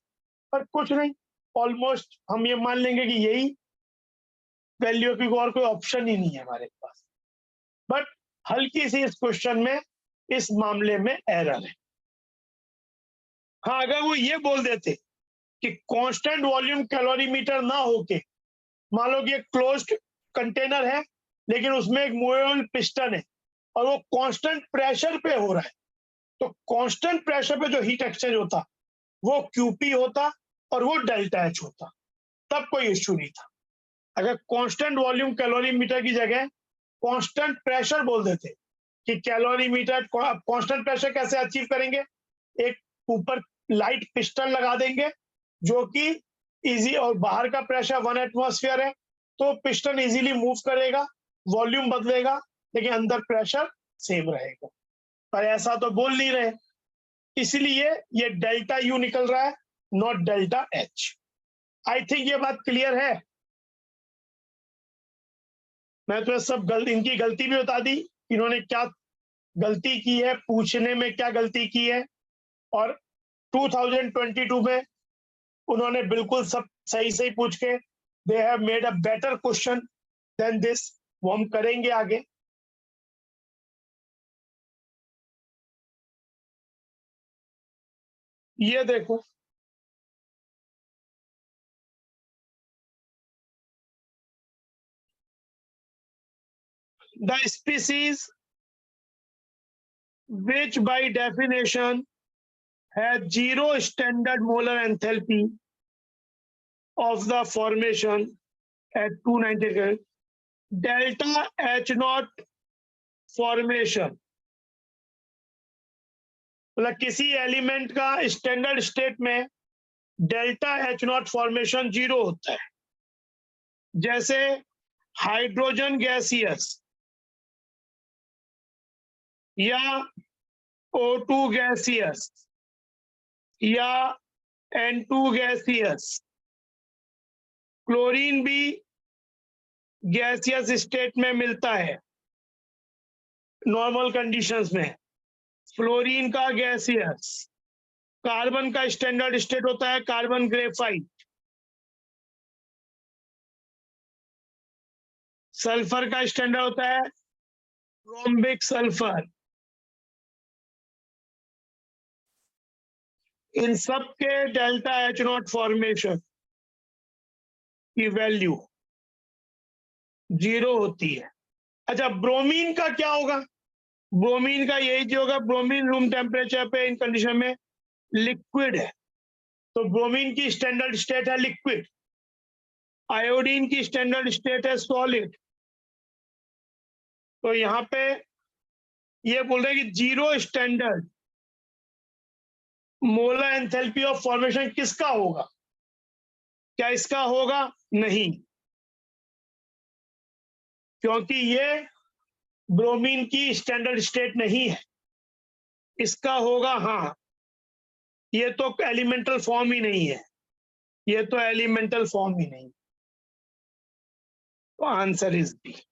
पर कुछ नहीं, ऑलमोस्ट हम ये मान लेंगे कि यही वैल्यू, क्योंकि और कोई ऑप्शन ही नहीं है हमारे पास। बट हल्की सी इस क्वेश्चन में इस मामले में एरर है। हाँ, अगर वो ये बोल देते कि कांस्टेंट वॉल्यूम कैलोरीमीटर ना होके, मान लो कि एक क्लोज्ड कंटेनर है लेकिन उसमें एक मूवेबल पिस्टन है और वो कांस्टेंट प्रेशर पे हो रहा है, तो कांस्टेंट प्रेशर पे जो हीट एक्सचेंज होता वो क्यूपी होता और वो डेल्टा एच होता, तब कोई इश्यू नहीं था। अगर कांस्टेंट वॉल्यूम कैलोरीमीटर की जगह कांस्टेंट प्रेशर बोल देते कि कैलोरीमीटर, कांस्टेंट प्रेशर कैसे अचीव करेंगे, एक ऊपर लाइट पिस्टन लगा देंगे जो कि इजी, और बाहर का प्रेशर 1 एटमॉस्फेयर है तो पिस्टन इजीली मूव करेगा, वॉल्यूम बदलेगा लेकिन अंदर प्रेशर सेम रहेगा। पर ऐसा तो बोल नहीं रहे, इसलिए ये डेल्टा यू निकल रहा है, not delta H. I think ये बात क्लियर है। मैं तो सब इनकी गलती भी बता दी, इन्होंने क्या गलती की है, पूछने में क्या गलती की है, और 2022 में उन्होंने बिल्कुल सब सही सही पूछ के they have made a better question than this. वो हम करेंगे आगे। ये देखो, the species which by definition has zero standard molar enthalpy of the formation at 290 delta H naught formation, मतलब किसी एलिमेंट का स्टैंडर्ड स्टेट में डेल्टा एच नॉट फॉर्मेशन 0 होता है। जैसे हाइड्रोजन गैसियस या O2 गैसियस या N2 गैसियस, क्लोरीन भी गैसियस स्टेट में मिलता है नॉर्मल कंडीशंस में, फ्लोरीन का गैसियस, कार्बन का स्टैंडर्ड स्टेट होता है कार्बन ग्रेफाइट, सल्फर का स्टैंडर्ड होता है रोम्बिक सल्फर। इन सब के डेल्टा एच नॉट फॉर्मेशन की वैल्यू 0 होती है। अच्छा, ब्रोमीन का क्या होगा? ब्रोमीन का यही जो होगा, ब्रोमीन रूम टेम्परेचर पे इन कंडीशन में लिक्विड है, तो ब्रोमीन की स्टैंडर्ड स्टेट है लिक्विड, आयोडीन की स्टैंडर्ड स्टेट है सॉलिड। तो यहाँ पे ये बोल रहे हैं कि 0 standard molar enthalpy of formation किसका होगा? क्या इसका होगा? नहीं, क्योंकि ये ब्रोमीन की स्टैंडर्ड स्टेट नहीं है। इसका होगा, हाँ, ये तो एलिमेंटल फॉर्म ही नहीं है, ये तो एलिमेंटल फॉर्म ही नहीं। तो आंसर इज बी।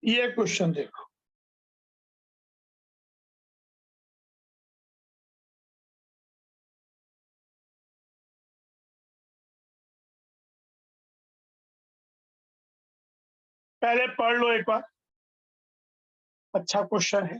ये क्वेश्चन देखो, पहले पढ़ लो एक बार, अच्छा क्वेश्चन है।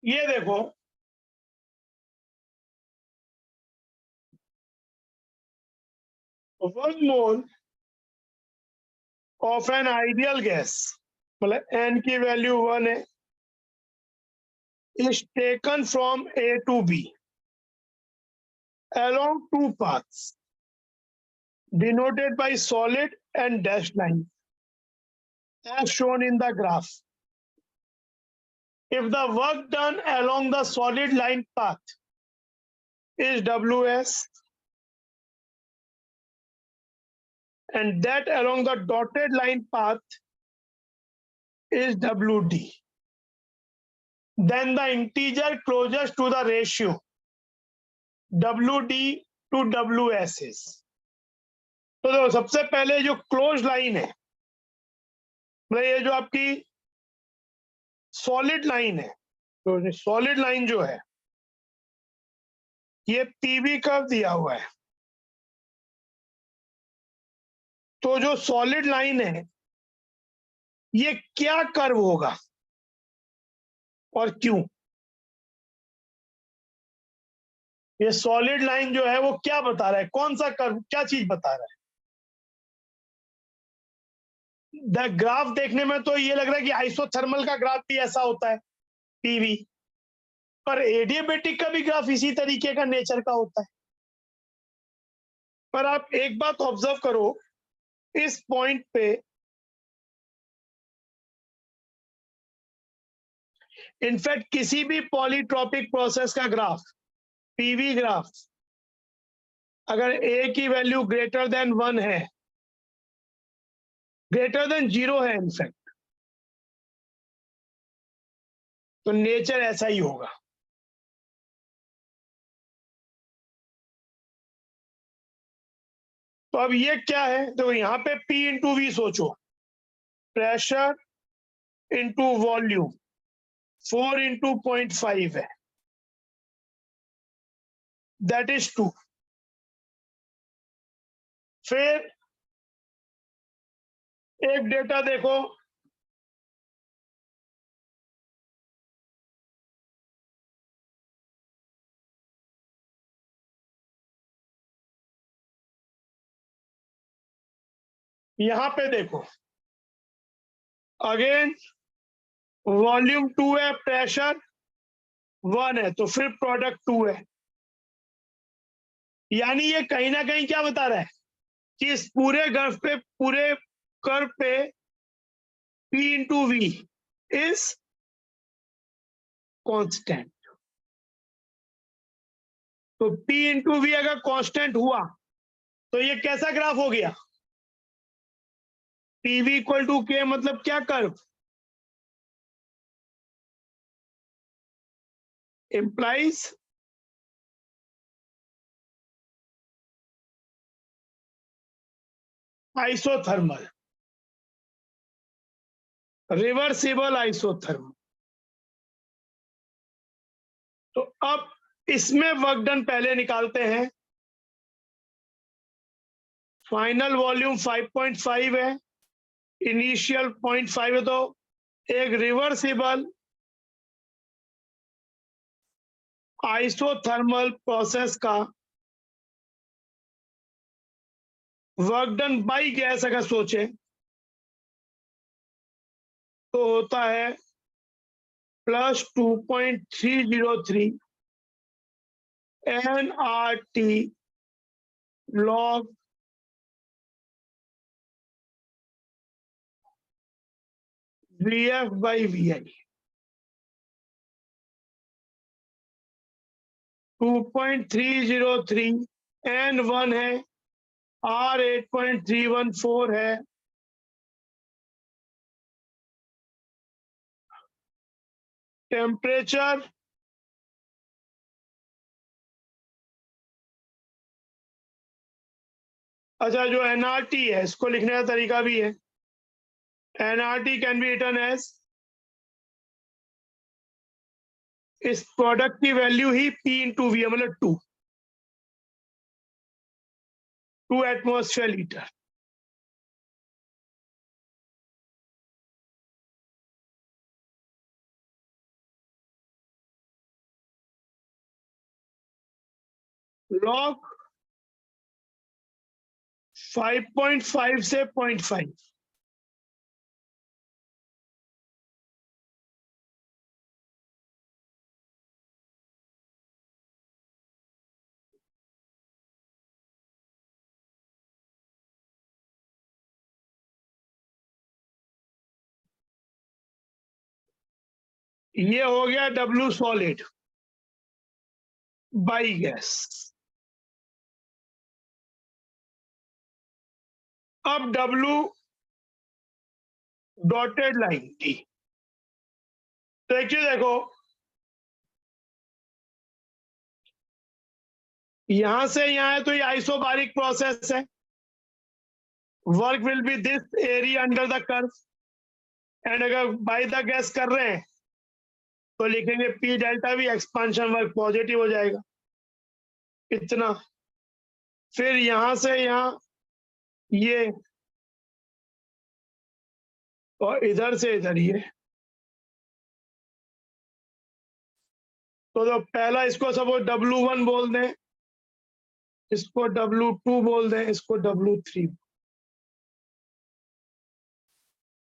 ये देखो, 1 मोल of an ideal gas मतलब n की वैल्यू 1 है, is taken from A to B along two paths denoted by solid and dashed line as shown in the graph. If the work done along the solid line path is WS and that along the dotted line path is WD, then the integer closest to the ratio WD to WS is. तो देखो सबसे पहले जो close line है, मतलब ये जो आपकी सॉलिड लाइन है, तो सॉलिड लाइन जो है ये पीवी कर्व दिया हुआ है, तो जो सॉलिड लाइन है ये क्या कर्व होगा और क्यों? ये सॉलिड लाइन जो है वो क्या बता रहा है, कौन सा कर्व, क्या चीज बता रहा है? द ग्राफ देखने में तो ये लग रहा है कि आइसोथर्मल का ग्राफ भी ऐसा होता है पीवी, पर एडियाबेटिक का भी ग्राफ इसी तरीके का नेचर का होता है। पर आप एक बात ऑब्जर्व करो, इस पॉइंट पे इनफैक्ट किसी भी पॉलीट्रॉपिक प्रोसेस का ग्राफ, पीवी ग्राफ, अगर ए की वैल्यू ग्रेटर देन 1 है, ग्रेटर देन 0 है इनफैक्ट, तो नेचर ऐसा ही होगा। तो अब ये क्या है, तो यहाँ पे P इंटू वी सोचो, प्रेशर इंटू वॉल्यूम 4 इंटू 0.5 है, दैट इज 2। फिर एक डेटा देखो, यहां पे देखो, अगेन वॉल्यूम 2 है, प्रेशर 1 है, तो फिर प्रोडक्ट 2 है। यानी ये कहीं ना कहीं क्या बता रहा है कि इस पूरे कर्व पे P into V is constant. तो P इंटू वी अगर कांस्टेंट हुआ तो ये कैसा ग्राफ हो गया? PV इक्वल टू के, मतलब क्या curve? implies isothermal, reversible isothermal. तो अब इसमें वर्क डन पहले निकालते हैं। फाइनल वॉल्यूम 5.5 है, इनिशियल 0.5 है, तो एक रिवर्सिबल आइसोथर्मल प्रोसेस का वर्क डन बाई गैस अगर सोचे तो होता है plus 2.303 NRT log VF by VI। 2.303 N1 है, R 8.314 है, टेम्परेचर अच्छा जो एनआरटी है इसको लिखने का तरीका भी है, NRT can be written as, इस प्रोडक्ट की वैल्यू ही P इंटू वी, मतलब 2 एटमॉस्फेयर लीटर। लॉग 5.5 से 0.5, ये हो गया W सॉलिड बाई गैस। अब W डॉटेड लाइन की, तो देखिए देखो यहां से यहां है तो ये आइसोबारिक प्रोसेस है। Work will be this area under the curve, and अगर बाय द गैस कर रहे हैं तो लिखेंगे P डेल्टा भी, एक्सपांशन वर्क पॉजिटिव हो जाएगा इतना। फिर यहां से यहां ये, और इधर से इधर ये, तो पहला इसको सपोज W1 बोल दें, इसको W2 बोल दें, इसको W3।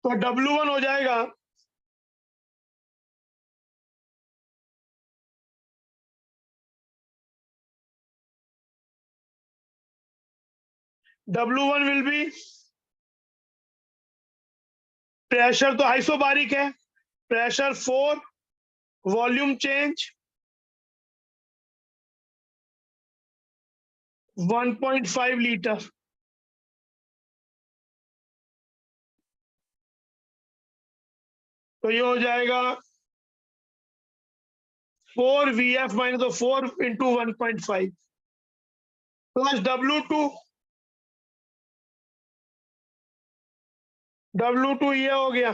तो W1 हो जाएगा W1 विल बी, प्रेशर तो आइसोबारिक है, प्रेशर 4, वॉल्यूम चेंज 1.5 लीटर। तो ये हो जाएगा 4 VF माइनस, तो 4 इंटू 1.5 प्लस W2 ये हो गया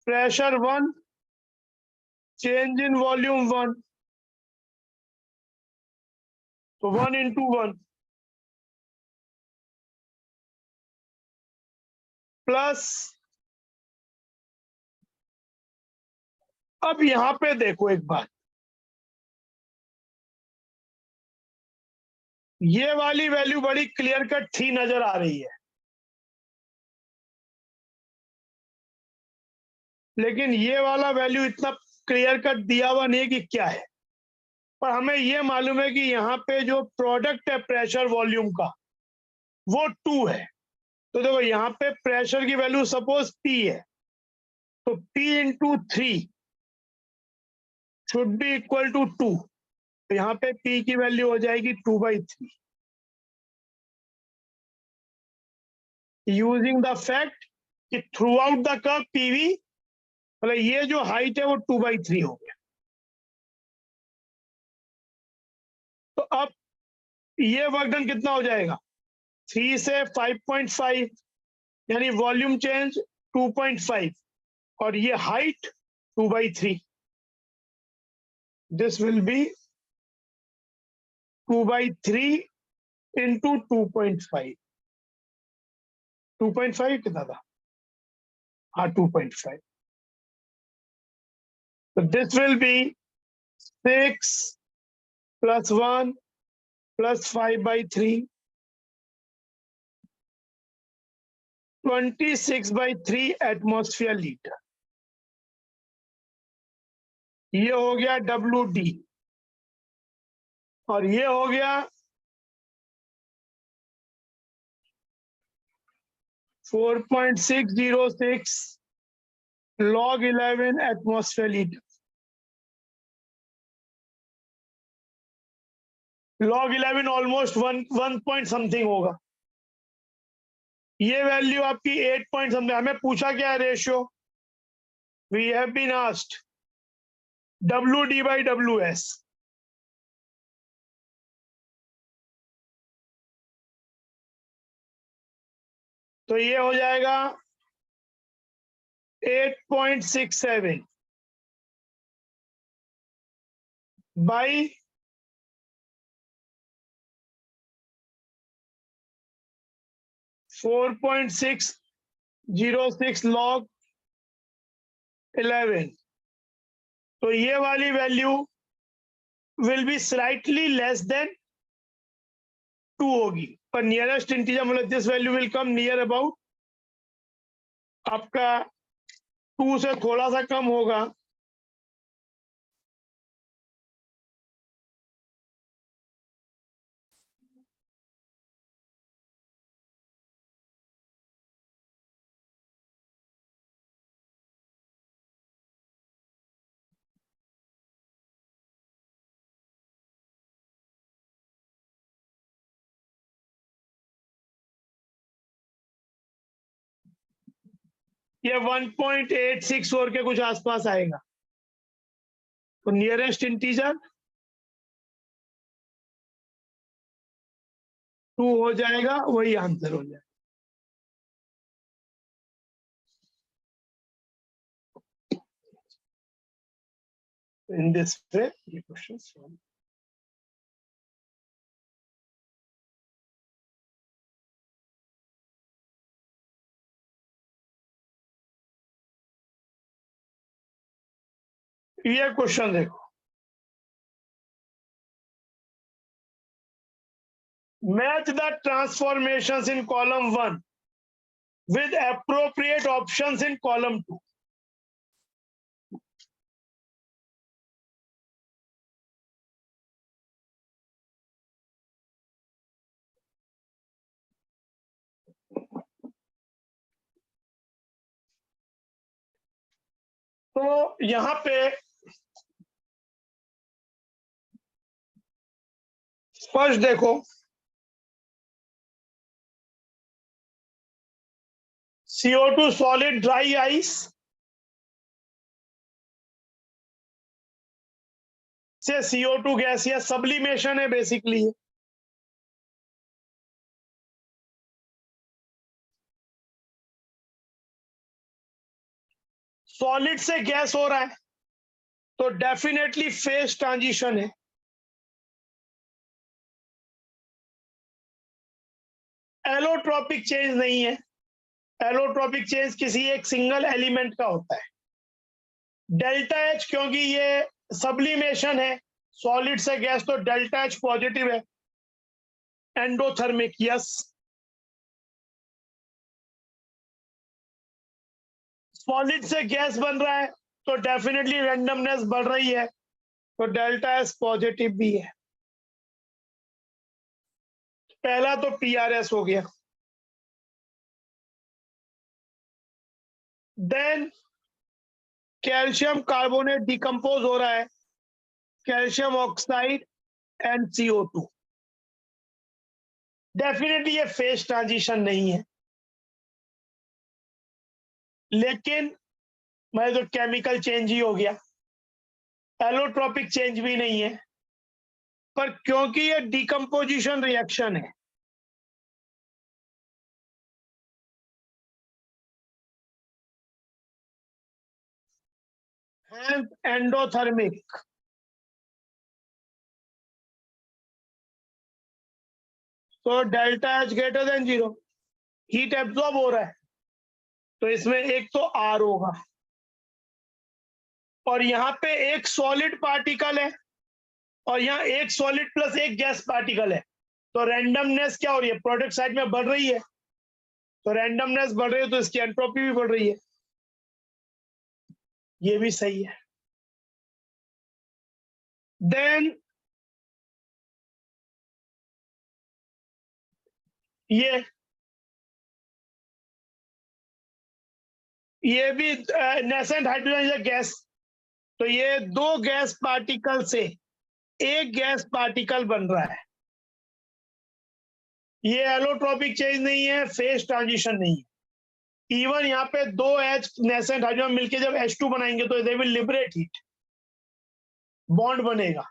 प्रेशर 1, चेंज इन वॉल्यूम 1, तो 1 इंटू 1 प्लस, अब यहां पे देखो एक बात, ये वाली वैल्यू बड़ी क्लियर कट थी नजर आ रही है, लेकिन ये वाला वैल्यू इतना क्लियर कट दिया हुआ नहीं है कि क्या है। पर हमें ये मालूम है कि यहाँ पे जो प्रोडक्ट है प्रेशर वॉल्यूम का वो 2 है। तो देखो यहाँ पे प्रेशर की वैल्यू सपोज P है, तो P into 3 should be equal to 2। तो यहाँ पे P की वैल्यू हो जाएगी 2/3, यूजिंग द फैक्ट कि through out the curve PV, मतलब ये जो हाइट है वो 2/3 हो गया। तो अब ये वर्क डन कितना हो जाएगा, 3 से 5.5, यानी वॉल्यूम चेंज 2.5, और ये height 2/3। This will be 2/3 into 2.5। 2.5 कितना था, हाँ 2.5। तो this will be 6 plus 1 plus 5/3, 26/3 atmosphere litre. ये हो गया WD, और ये हो गया 4.606 log 11 atmosphere litre. log 11 almost 1 point something होगा। ये वैल्यू आपकी 8 पॉइंट समथिंग। हमें पूछा क्या है ratio, we have been asked WD/WS। तो ये हो जाएगा 8.67 बाई 4.606 log 11। तो ये वाली value will be slightly less than 2 होगी, पर नियरेस्ट इंटीजर मतलब this value will come near about, आपका 2 से थोड़ा सा कम होगा। ये 1.864 के कुछ आसपास आएगा। तो नियरेस्ट इंटीजर 2 हो जाएगा, वही आंसर हो जाएगा। इन दिस वे ये क्वेश्चन सॉल्व। ये क्वेश्चन देखो, match the transformations in column 1 with appropriate options in column 2. तो यहां पे फर्स्ट देखो, CO2 सॉलिड ड्राई आइस से CO2 गैस, या सब्लिमेशन है बेसिकली। सॉलिड से गैस हो रहा है तो डेफिनेटली फेज ट्रांजिशन है। एलोट्रोपिक चेंज नहीं है, एलोट्रोपिक चेंज किसी एक सिंगल एलिमेंट का होता है। डेल्टा एच क्योंकि ये सब्लिमेशन है सॉलिड से गैस, तो डेल्टा एच पॉजिटिव है। एंडोथर्मिक यस, सॉलिड से गैस बन रहा है तो डेफिनेटली रैंडमनेस बढ़ रही है, तो डेल्टा एस पॉजिटिव भी है। पहला तो PRS हो गया। देन कैल्शियम कार्बोनेट डिकम्पोज हो रहा है, calcium oxide and CO2। Definitely ये फेज ट्रांजिशन नहीं है, लेकिन मैं तो केमिकल चेंज ही हो गया, एलोट्रोपिक चेंज भी नहीं है। पर क्योंकि ये डिकम्पोजिशन रिएक्शन है, एंडोथर्मिक, तो delta H greater than 0, heat absorb हो रहा है, तो इसमें एक तो R होगा, और यहाँ पे एक सॉलिड पार्टिकल है और यहाँ एक सॉलिड प्लस एक गैस पार्टिकल है, तो रैंडमनेस क्या हो रही है, प्रोडक्ट साइड में बढ़ रही है। तो रैंडमनेस बढ़ रही है तो इसकी एंट्रोपी भी बढ़ रही है, ये भी सही है। देन ये भी नेसेंट हाइड्रोजन गैस, तो ये दो गैस पार्टिकल से एक गैस पार्टिकल बन रहा है। ये एलोट्रोपिक चेंज नहीं है, फेज ट्रांजिशन नहीं है। इवन यहाँ पे दो H नेसेंट हाइड्रोजन मिलके जब H2 बनाएंगे तो they will liberate heat, bond बनेगा,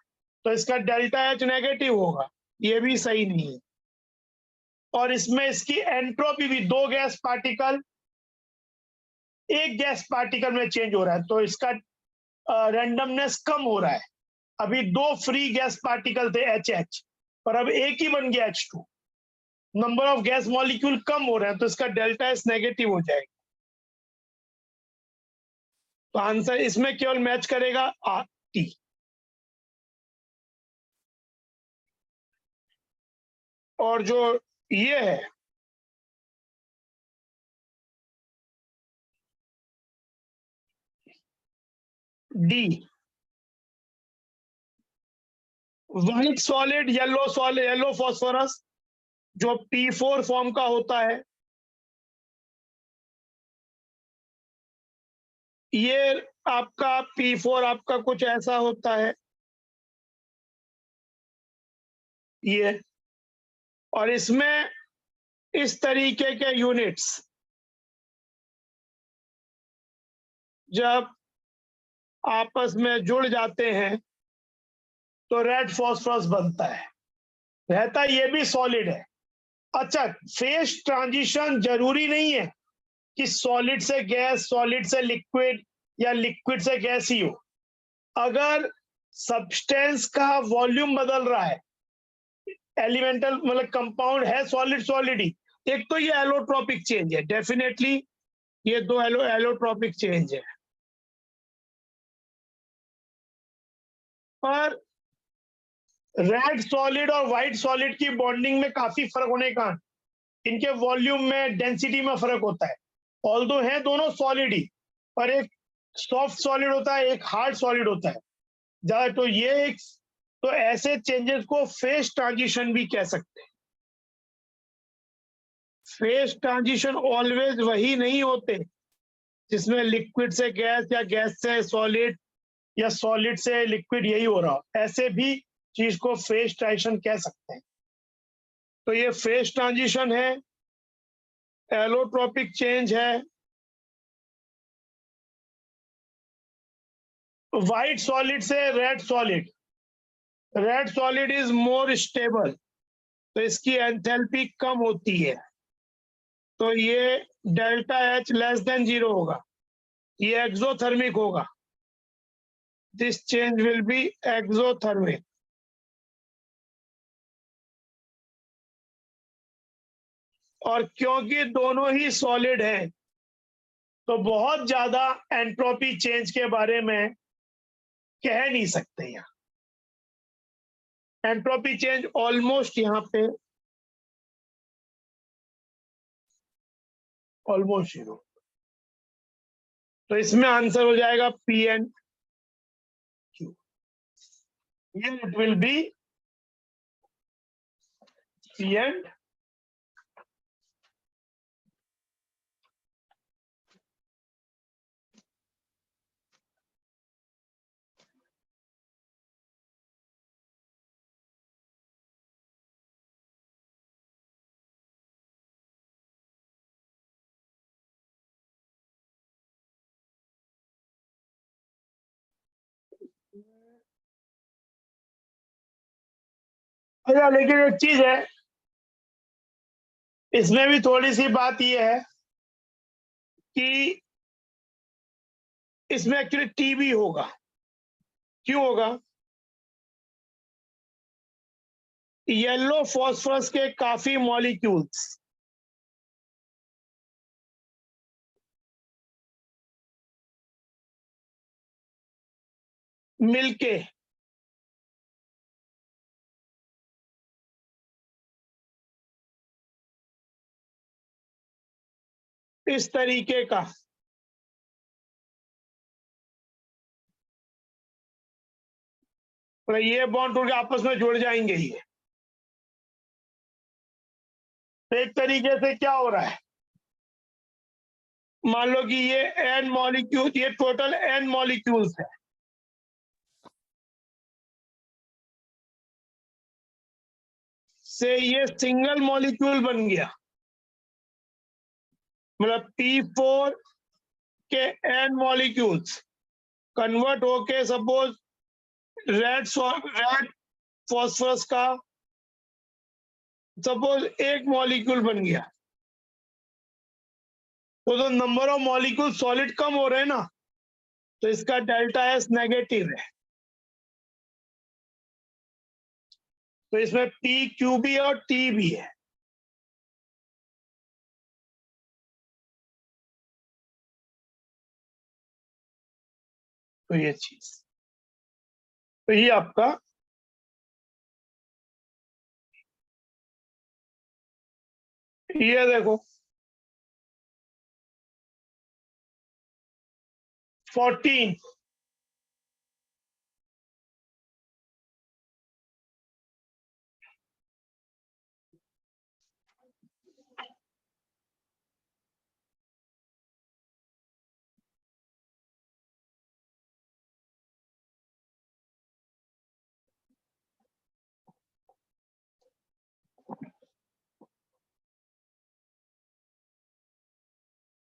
तो इसका डेल्टा H नेगेटिव होगा, ये भी सही नहीं है। और इसमें इसकी एंट्रोपी भी, दो गैस पार्टिकल एक गैस पार्टिकल में चेंज हो रहा है, तो इसका रैंडमनेस कम हो रहा है। अभी दो फ्री गैस पार्टिकल थे HH, पर अब एक ही बन गया H2, number of gas molecule कम हो रहे हैं, तो इसका डेल्टा एस नेगेटिव हो जाएगा। तो आंसर इसमें केवल मैच करेगा T। और जो ये है D, white solid yellow phosphorus जो P4 फॉर्म का होता है, ये आपका P4 आपका कुछ ऐसा होता है ये, और इसमें इस तरीके के यूनिट्स जब आपस में जुड़ जाते हैं तो रेड फॉस्फोरस बनता है, रहता ये भी सॉलिड है। अच्छा, फेज ट्रांजिशन जरूरी नहीं है कि सॉलिड से गैस, सॉलिड से लिक्विड या लिक्विड से गैस ही हो। अगर सब्सटेंस का वॉल्यूम बदल रहा है, एलिमेंटल मतलब कंपाउंड है सॉलिड सॉलिड ही, एक तो ये एलोट्रोपिक चेंज है, डेफिनेटली ये दो एलोट्रोपिक चेंज है। पर रेड सॉलिड और व्हाइट सॉलिड की बॉन्डिंग में काफी फर्क होने का, इनके वॉल्यूम में, डेंसिटी में फर्क होता है। ऑल्दो है दोनों सॉलिड ही, पर एक सॉफ्ट सॉलिड होता है, एक हार्ड सॉलिड होता है ज्यादा। तो ये एक, तो ऐसे चेंजेस को फेज ट्रांजिशन भी कह सकते हैं। फेज ट्रांजिशन ऑलवेज वही नहीं होते जिसमें लिक्विड से गैस या गैस से सॉलिड या सॉलिड से लिक्विड यही हो रहा हो, ऐसे भी चीज को फेज ट्रांजिशन कह सकते हैं। तो ये फेज ट्रांजिशन है, एलोट्रोपिक चेंज है। व्हाइट सॉलिड से red solid, red solid is more stable, तो इसकी एंथैल्पी कम होती है, तो ये डेल्टा एच लेस देन 0 होगा, ये एक्सोथर्मिक होगा। This change will be exothermic. और क्योंकि दोनों ही सॉलिड हैं तो बहुत ज्यादा एंट्रोपी चेंज के बारे में कह नहीं सकते। यहाँ एंट्रोपी चेंज ऑलमोस्ट यहाँ पे ऑलमोस्ट 0, तो इसमें आंसर हो जाएगा पी एंड क्यू। ये it will be P and अच्छा, लेकिन एक चीज है, इसमें भी थोड़ी सी बात यह है कि इसमें एक्चुअली टी भी होगा। क्यों होगा? येलो फॉस्फोरस के काफी मॉलिक्यूल्स मिलके इस तरीके का ये बॉन्ड टूट के आपस में जुड़ जाएंगे। ये एक तरीके से क्या हो रहा है, मान लो कि ये एन मॉलिक्यूल, ये टोटल एन मॉलिक्यूल्स है, से ये सिंगल मॉलिक्यूल बन गया, मतलब P4 के एन मॉलिक्यूल्स कन्वर्ट होके सपोज रेड फॉस्फोरस का सपोज एक मॉलिक्यूल बन गया, तो नंबर ऑफ मॉलिक्यूल सॉलिड कम हो रहे हैं ना, तो इसका डेल्टा एस नेगेटिव है। तो इसमें पी क्यू भी है और टी भी है। तो ये चीज, तो ये आपका ये देखो 14,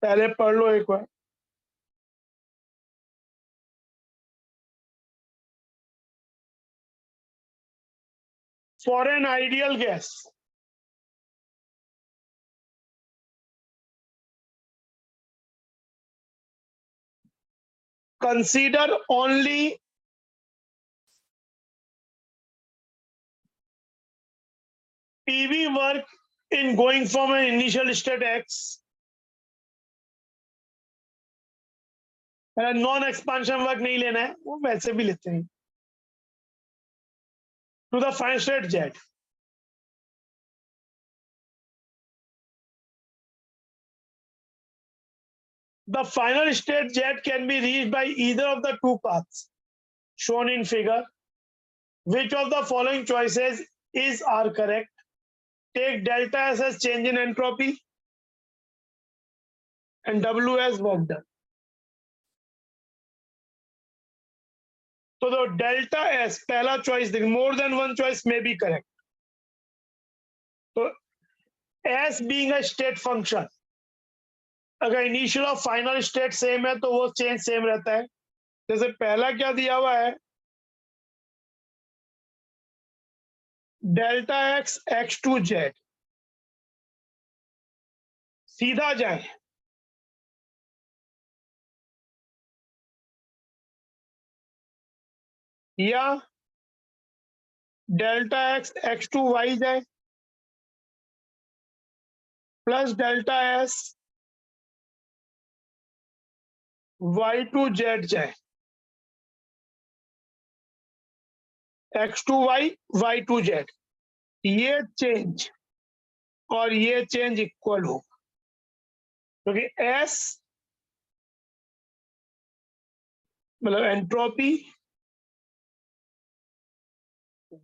पहले पढ़ लो एक बार। for an ideal gas, consider only PV work in going from an initial state X non expansion work नहीं लेना है, वो वैसे भी लेते हैं, to the final state Z. The final state jet can be reached by either of the two paths shown in figure. Which of the following choices are correct? Take delta S as change in entropy and W as work done. So the delta S, पहला choice, more than one choice may be correct. So S being a state function, अगर initial और final state same है तो वो change same रहता है. जैसे पहला क्या दिया हुआ है, delta X X to Z, सीधा जाए या delta X X to Y जाए plus delta S Y to Z जाए, X to Y to Z, ये चेंज और ये चेंज इक्वल हो, क्योंकि एस मतलब entropy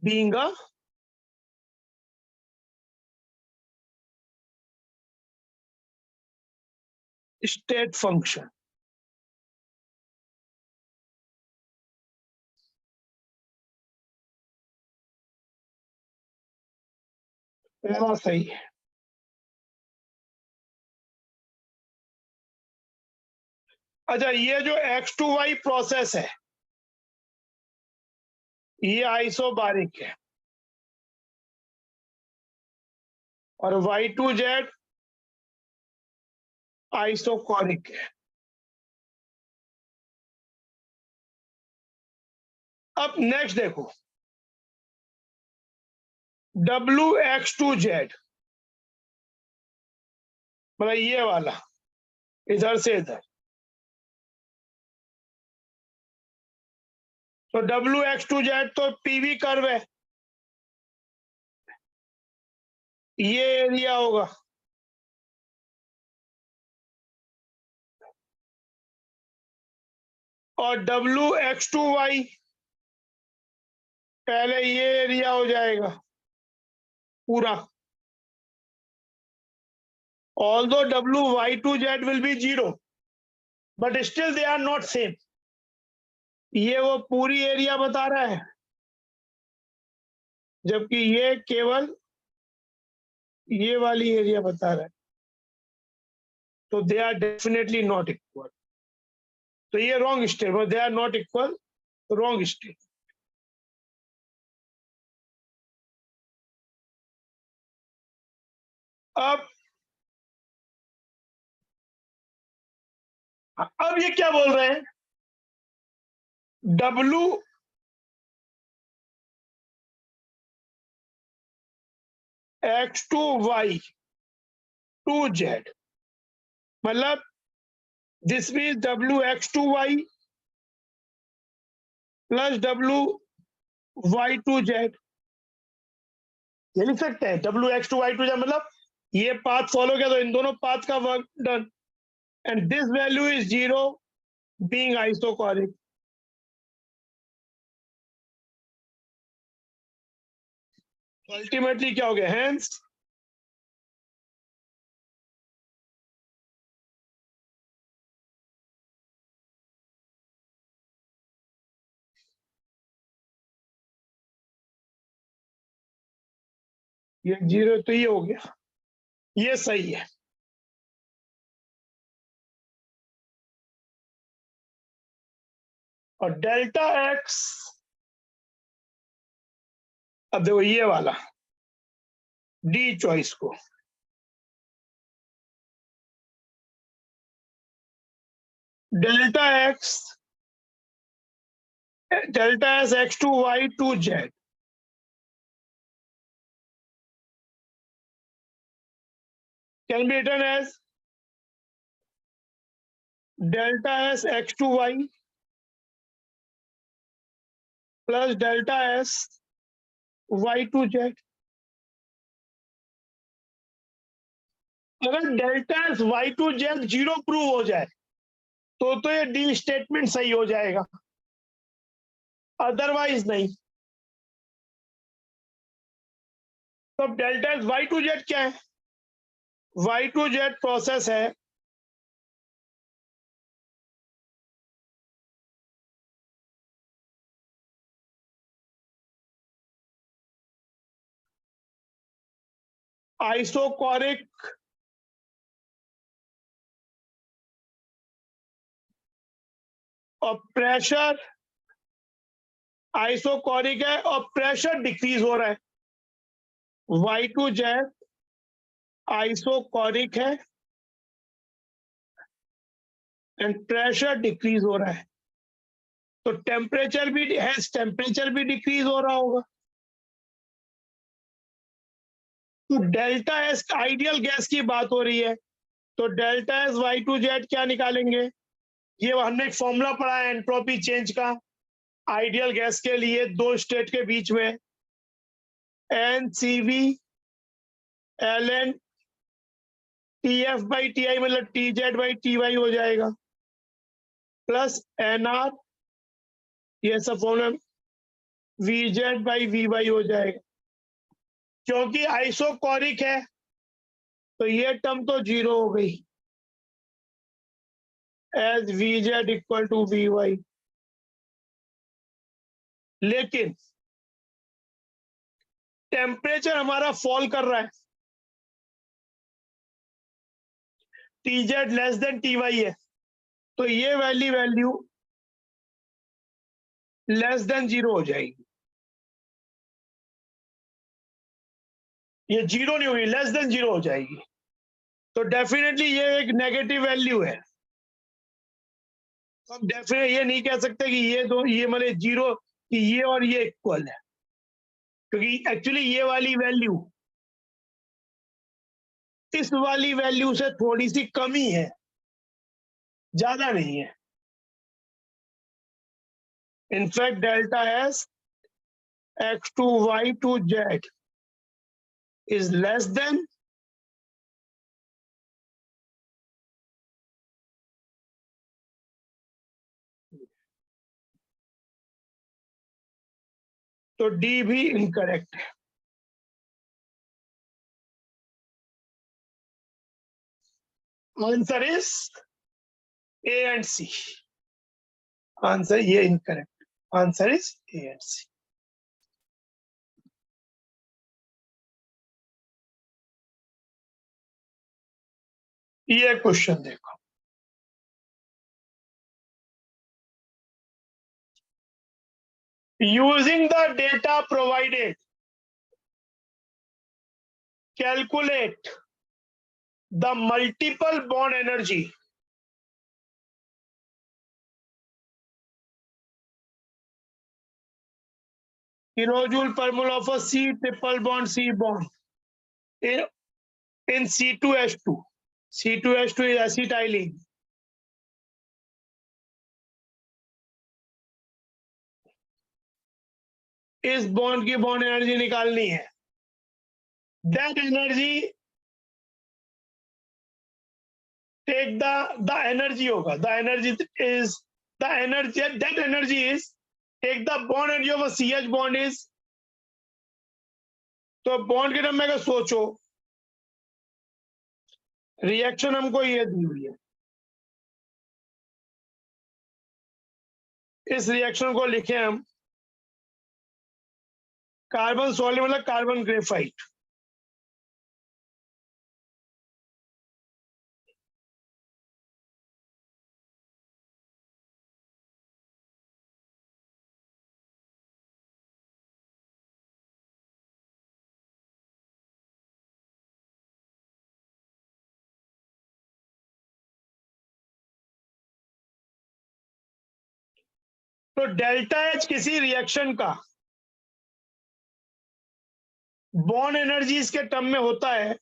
being a state function. पहला सही है. अच्छा, ये जो एक्स टू वाई प्रोसेस है ये आइसोबारिक है और वाई टू जेड आइसोकोरिक है. अब नेक्स्ट देखो, डब्ल्यू एक्स टू जेड मतलब ये वाला इधर से इधर, तो डब्ल्यू एक्स टू जेड तो पीवी कर्व है, ये एरिया होगा, और डब्ल्यू एक्स टू वाई पहले ये एरिया हो जाएगा पूरा. Although W Y to Z will be 0 but still they are not same. ये वो पूरी एरिया बता रहा है जबकि ये केवल ये वाली एरिया बता रहा है, तो they are definitely not equal. तो ये wrong state, they are not equal, wrong state. अब ये क्या बोल रहे हैं, W X to Y to Z मतलब this means W X to Y plus W Y to Z. ये लिख सकते हैं W X to Y to Z मतलब ये पाथ फॉलो किया तो इन दोनों पाथ का work done, and this value is 0 being isochoric. Ultimately क्या हो गया, हेंस ये 0 तो ये हो गया, ये सही है. और डेल्टा एक्स अब देखो ये वाला डी चॉइस को, delta X X to Y to Z can be written as delta S X to Y plus delta S Y to Z. अगर delta S Y to Z zero prove हो जाए तो ये D statement सही हो जाएगा, otherwise नहीं। तो delta S Y to Z क्या है? वाई टू जेड प्रोसेस है आइसोकोरिक और प्रेशर, आइसोकोरिक है और प्रेशर डिक्रीज हो रहा है। वाई टू जेड आइसोकोरिक है एंड प्रेशर डिक्रीज हो रहा है, तो टेम्परेचर भी डिक्रीज हो रहा होगा। तो डेल्टा एस आइडियल गैस की बात हो रही है, तो delta S Y to Z क्या निकालेंगे? ये हमने एक फॉर्मूला पढ़ा है एंट्रोपी चेंज का आइडियल गैस के लिए दो स्टेट के बीच में, N C V L N T F by T I मतलब T Z by T Y हो जाएगा, प्लस एन आर ये सब formula V Z by V Y हो जाएगा। क्योंकि आइसोकोरिक है तो ये टर्म तो जीरो हो गई, as V Z equal to V Y. लेकिन टेम्परेचर हमारा फॉल कर रहा है, T Z less than T Y है, तो ये वैल्यू लेस देन जीरो हो जाएगी। ये जीरो नहीं होगी, लेस देन जीरो हो जाएगी, तो डेफिनेटली ये एक नेगेटिव वैल्यू है। तो हम डेफिनेट ये नहीं कह सकते कि ये दो ये मतलब जीरो कि ये और ये इक्वल है, क्योंकि एक्चुअली ये वाली वैल्यू इस वाली वैल्यू से थोड़ी सी कम ही है, ज्यादा नहीं है। In fact delta S X to Y to Z is less than तो डी भी इनकरेक्ट है। Answer is A and C. Answer ये incorrect, answer is A and C. ये क्वेश्चन देखो, using the data provided calculate the multiple bond energy kilojoule per mole of a C triple bond C bond in C2H2. C2H2 is acetylene. इस bond की bond energy निकालनी है। That energy take the energy होगा, the energy is the energy that energy is take the bond energy of C H bond is, तो bond के term में अगर सोचो रिएक्शन हमको ये दी हुई है, इस रिएक्शन को लिखे हम कार्बन सॉल्ट मतलब कार्बन ग्रेफाइट, तो डेल्टा एच किसी रिएक्शन का बॉन्ड एनर्जी इसके टर्म में होता है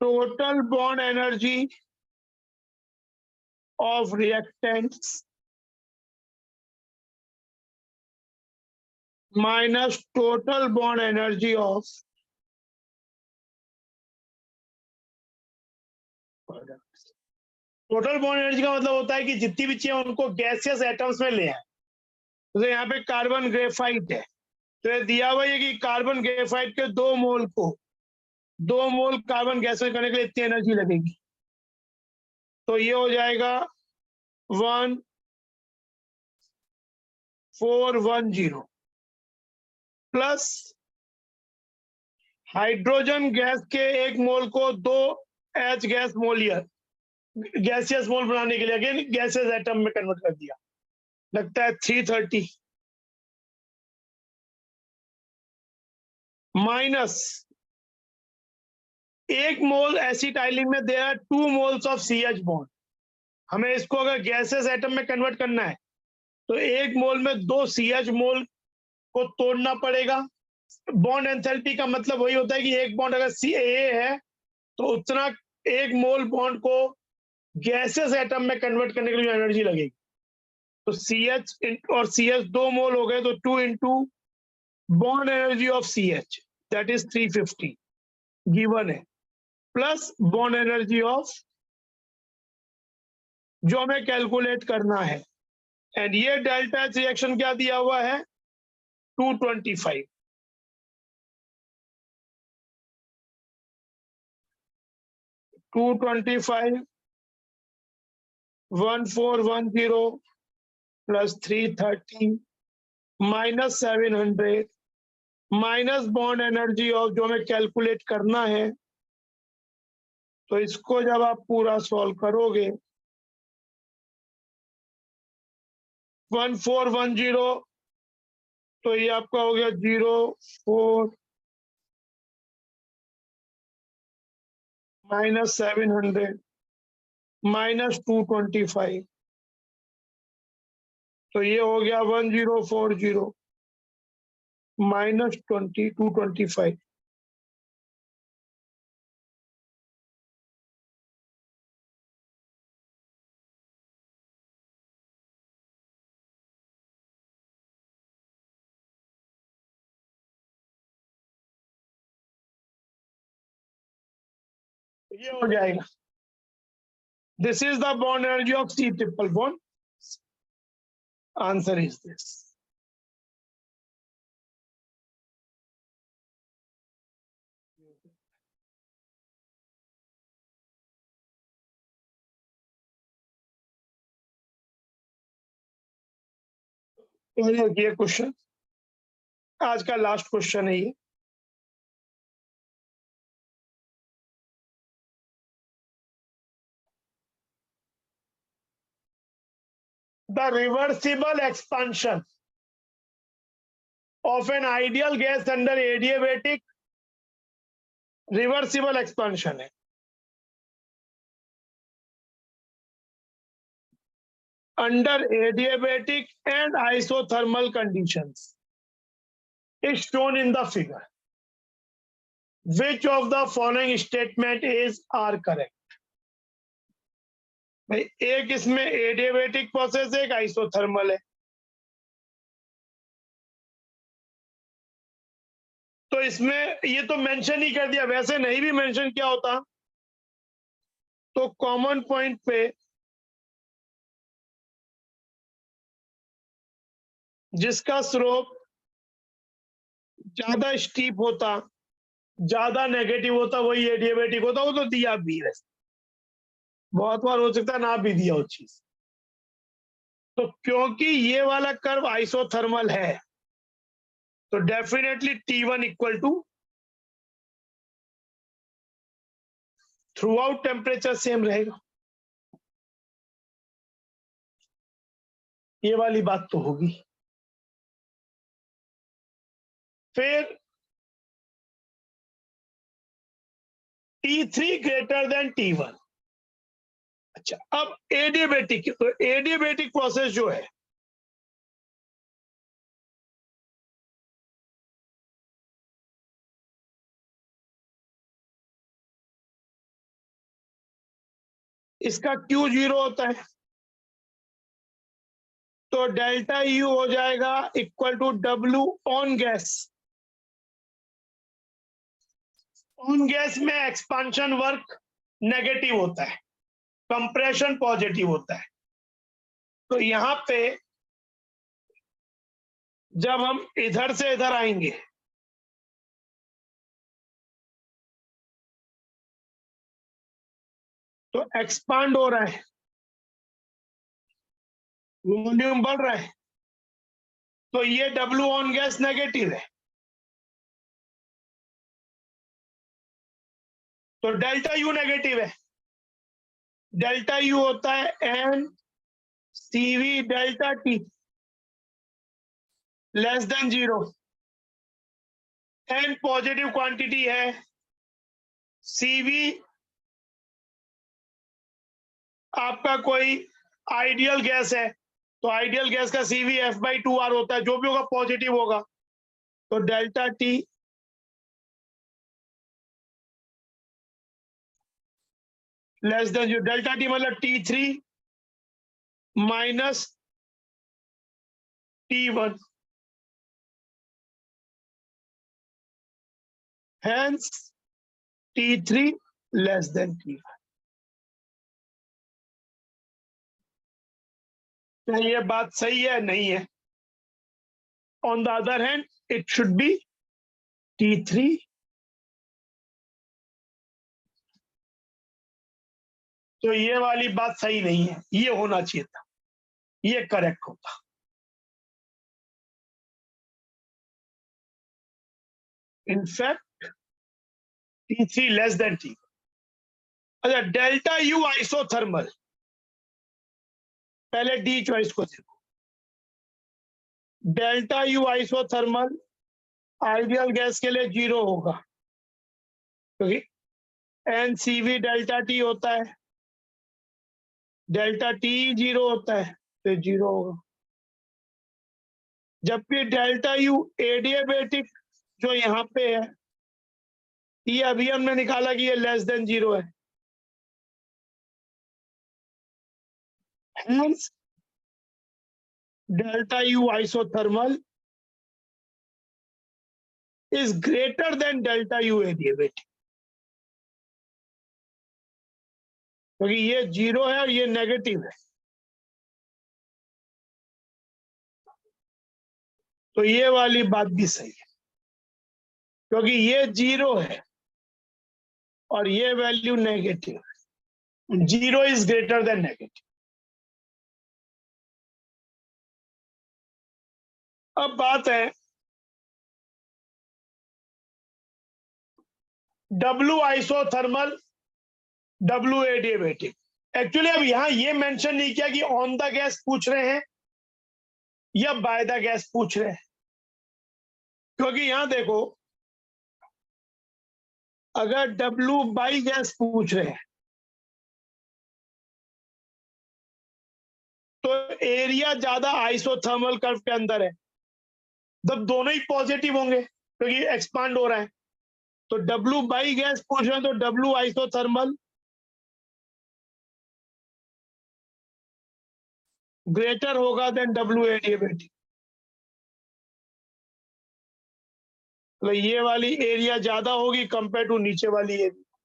total bond energy of reactants minus total bond energy of total bond energy का मतलब होता है कि जितनी भी चीजें उनको गैसियस एटम्स में ले आए। तो यहाँ पे कार्बन ग्रेफाइट है, तो ये दिया हुआ है कि कार्बन ग्रेफाइट के 2 मोल कार्बन गैस में करने के लिए इतनी एनर्जी लगेगी। तो ये हो जाएगा 1410 प्लस हाइड्रोजन गैस के 1 मोल को 2 H गैस मोलियर गैसियस मोल बनाने के लिए अगेन गैसेस एटम में कन्वर्ट कर दिया, लगता है 330 माइनस 1 मोल एसिटाइलिन में दे रहा 2 मोल्स ऑफ CH बॉन्ड। हमें इसको अगर गैसेस एटम में कन्वर्ट करना है तो 1 मोल में 2 CH मोल को तोड़ना पड़ेगा। बॉन्ड एंथैल्पी का मतलब वही होता है कि एक बॉन्ड अगर CA है तो उतना 1 मोल बॉन्ड को गैसेस एटम में कन्वर्ट करने के लिए एनर्जी लगेगी। तो CH और CH 2 मोल हो गए, तो 2 into bond energy of CH that is 350 given है, प्लस बॉन्ड एनर्जी ऑफ जो हमें कैलकुलेट करना है। एंड ये डेल्टा एच रिएक्शन क्या दिया हुआ है 225। To 1410 plus 330 minus 700 minus bond energy of जो हमें कैलकुलेट करना है। तो इसको जब आप पूरा सॉल्व करोगे 1410 तो ये आपका हो गया 04 माइनस 700 माइनस 225, तो ये हो गया 1040 माइनस 225। ये हो जाएगा, this is the bond energy of C triple bond. Answer is this. ये क्वेश्चन आज का लास्ट क्वेश्चन है ये। The reversible expansion of an ideal gas under adiabatic reversible expansion है। Under adiabatic and isothermal conditions is shown in the figure. Which of the following statement is are correct? भाई एक इसमें adiabatic process है, एक isothermal है। तो इसमें ये तो मेंशन ही कर दिया, वैसे नहीं भी मेंशन किया होता तो कॉमन पॉइंट पे जिसका स्लोप ज्यादा स्टीप होता, ज्यादा नेगेटिव होता, वही एडियाबेटिक होता। वो तो दिया भी है, बहुत बार हो सकता है ना भी दिया हो चीज। तो क्योंकि ये वाला कर्व आइसोथर्मल है तो definitely T1 equal to throughout temperature same रहेगा। ये वाली बात तो होगी। फिर T3 ग्रेटर देन T1, अच्छा, अब एडियाबेटिक, तो एडियाबेटिक प्रोसेस जो है इसका Q 0 होता है, तो डेल्टा यू हो जाएगा equal to W on gas. On gas में एक्सपांशन वर्क नेगेटिव होता है, कंप्रेशन पॉजिटिव होता है। तो यहां पे जब हम इधर से इधर आएंगे तो एक्सपांड हो रहा है, वॉल्यूम बढ़ रहा है, तो ये W ऑन गैस नेगेटिव है, तो डेल्टा यू नेगेटिव है। डेल्टा यू होता है n CV delta T less than 0। N positive quantity है, CV आपका कोई आइडियल गैस है, तो आइडियल गैस का CV F/2R होता है, जो भी होगा पॉजिटिव होगा। तो डेल्टा T लेस देन जो डेल्टा T मतलब T3 minus T1, hence T3 less than T1। क्या ये बात सही है? नहीं है। On the other hand it should be T3 तो ये वाली बात सही नहीं है, ये होना चाहिए था, ये करेक्ट होता। In fact T3 less than T। अच्छा, डेल्टा यू आइसोथर्मल, पहले डी चॉइस को देखो। Delta U isothermal ideal gas के लिए 0 होगा, क्योंकि NCV डेल्टा T होता है, डेल्टा T 0 होता है, तो 0 होगा। जबकि डेल्टा यू एडियाबेटिक जो यहाँ पे है, ये अभी हमने निकाला कि ये लेस देन 0 है, hence delta U isothermal is greater than delta U adiabatic, क्योंकि ये 0 है और ये नेगेटिव है, तो ये वाली बात भी सही है, क्योंकि ये 0 है और ये वैल्यू नेगेटिव है। 0 इज ग्रेटर देन नेगेटिव। अब बात है W isothermal, W adiabatic. Actually अब यहां ये मेंशन नहीं किया कि ऑन द गैस पूछ रहे हैं या बाय द गैस पूछ रहे हैं, क्योंकि यहां देखो अगर W बाई गैस पूछ रहे हैं तो एरिया ज्यादा आइसोथर्मल कर्व के अंदर है, तब दोनों ही पॉजिटिव होंगे क्योंकि एक्सपांड हो रहा है। तो W बाई गैस पूछ रहे हैं तो W आइसोथर्मल ग्रेटर होगा देन W एडियाबेटिक। तो ये वाली एरिया ज्यादा होगी कंपेयर टू नीचे वाली एरिया।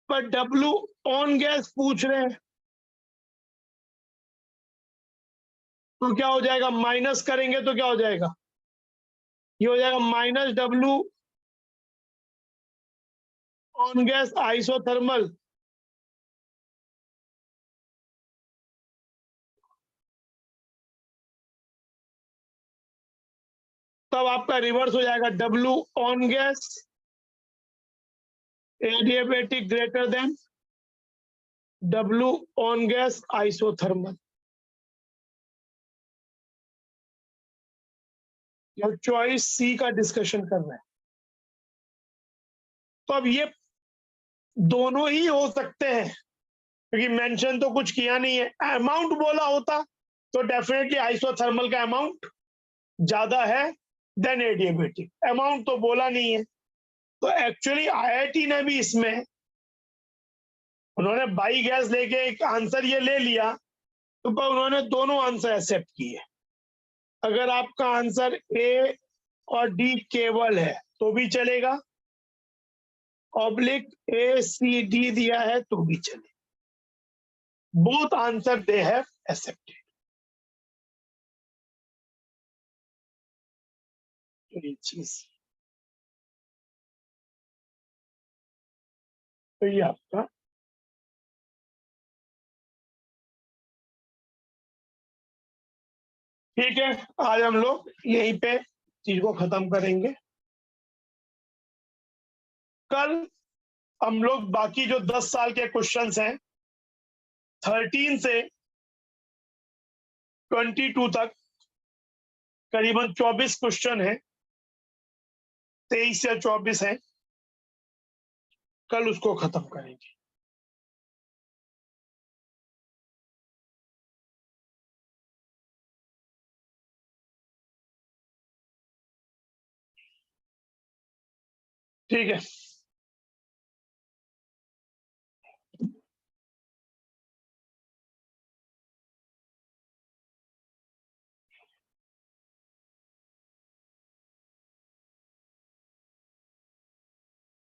पर W ऑन गैस पूछ रहे हैं तो क्या हो जाएगा, माइनस करेंगे तो क्या हो जाएगा, ये हो जाएगा minus W on gas isothermal तब आपका रिवर्स हो जाएगा, W on gas adiabatic greater than W on gas isothermal. या चॉइस सी का डिस्कशन कर रहे हैं। तो अब ये दोनों ही हो सकते हैं, क्योंकि मेंशन तो कुछ किया नहीं है। अमाउंट बोला होता तो डेफिनेटली आइसोथर्मल का अमाउंट ज्यादा है देन एडियाबेटिक। अमाउंट तो बोला नहीं है, तो एक्चुअली आईआईटी ने भी इसमें उन्होंने बाई गैस लेके एक आंसर ये ले लिया, तो पर उन्होंने दोनों आंसर एक्सेप्ट किए। अगर आपका आंसर ए और डी केवल है तो भी चलेगा, ऑब्लिक ए सी डी दिया है तो भी चलेगा। Both answer they have accepted. तो ये चीज, तो ये आपका ठीक है। आज हम लोग यहीं पे चीज को खत्म करेंगे। कल हम लोग बाकी जो 10 साल के क्वेश्चंस हैं 13 से 22 तक, करीबन 24 क्वेश्चन है, 23 या 24 है, कल उसको खत्म करेंगे। ठीक है।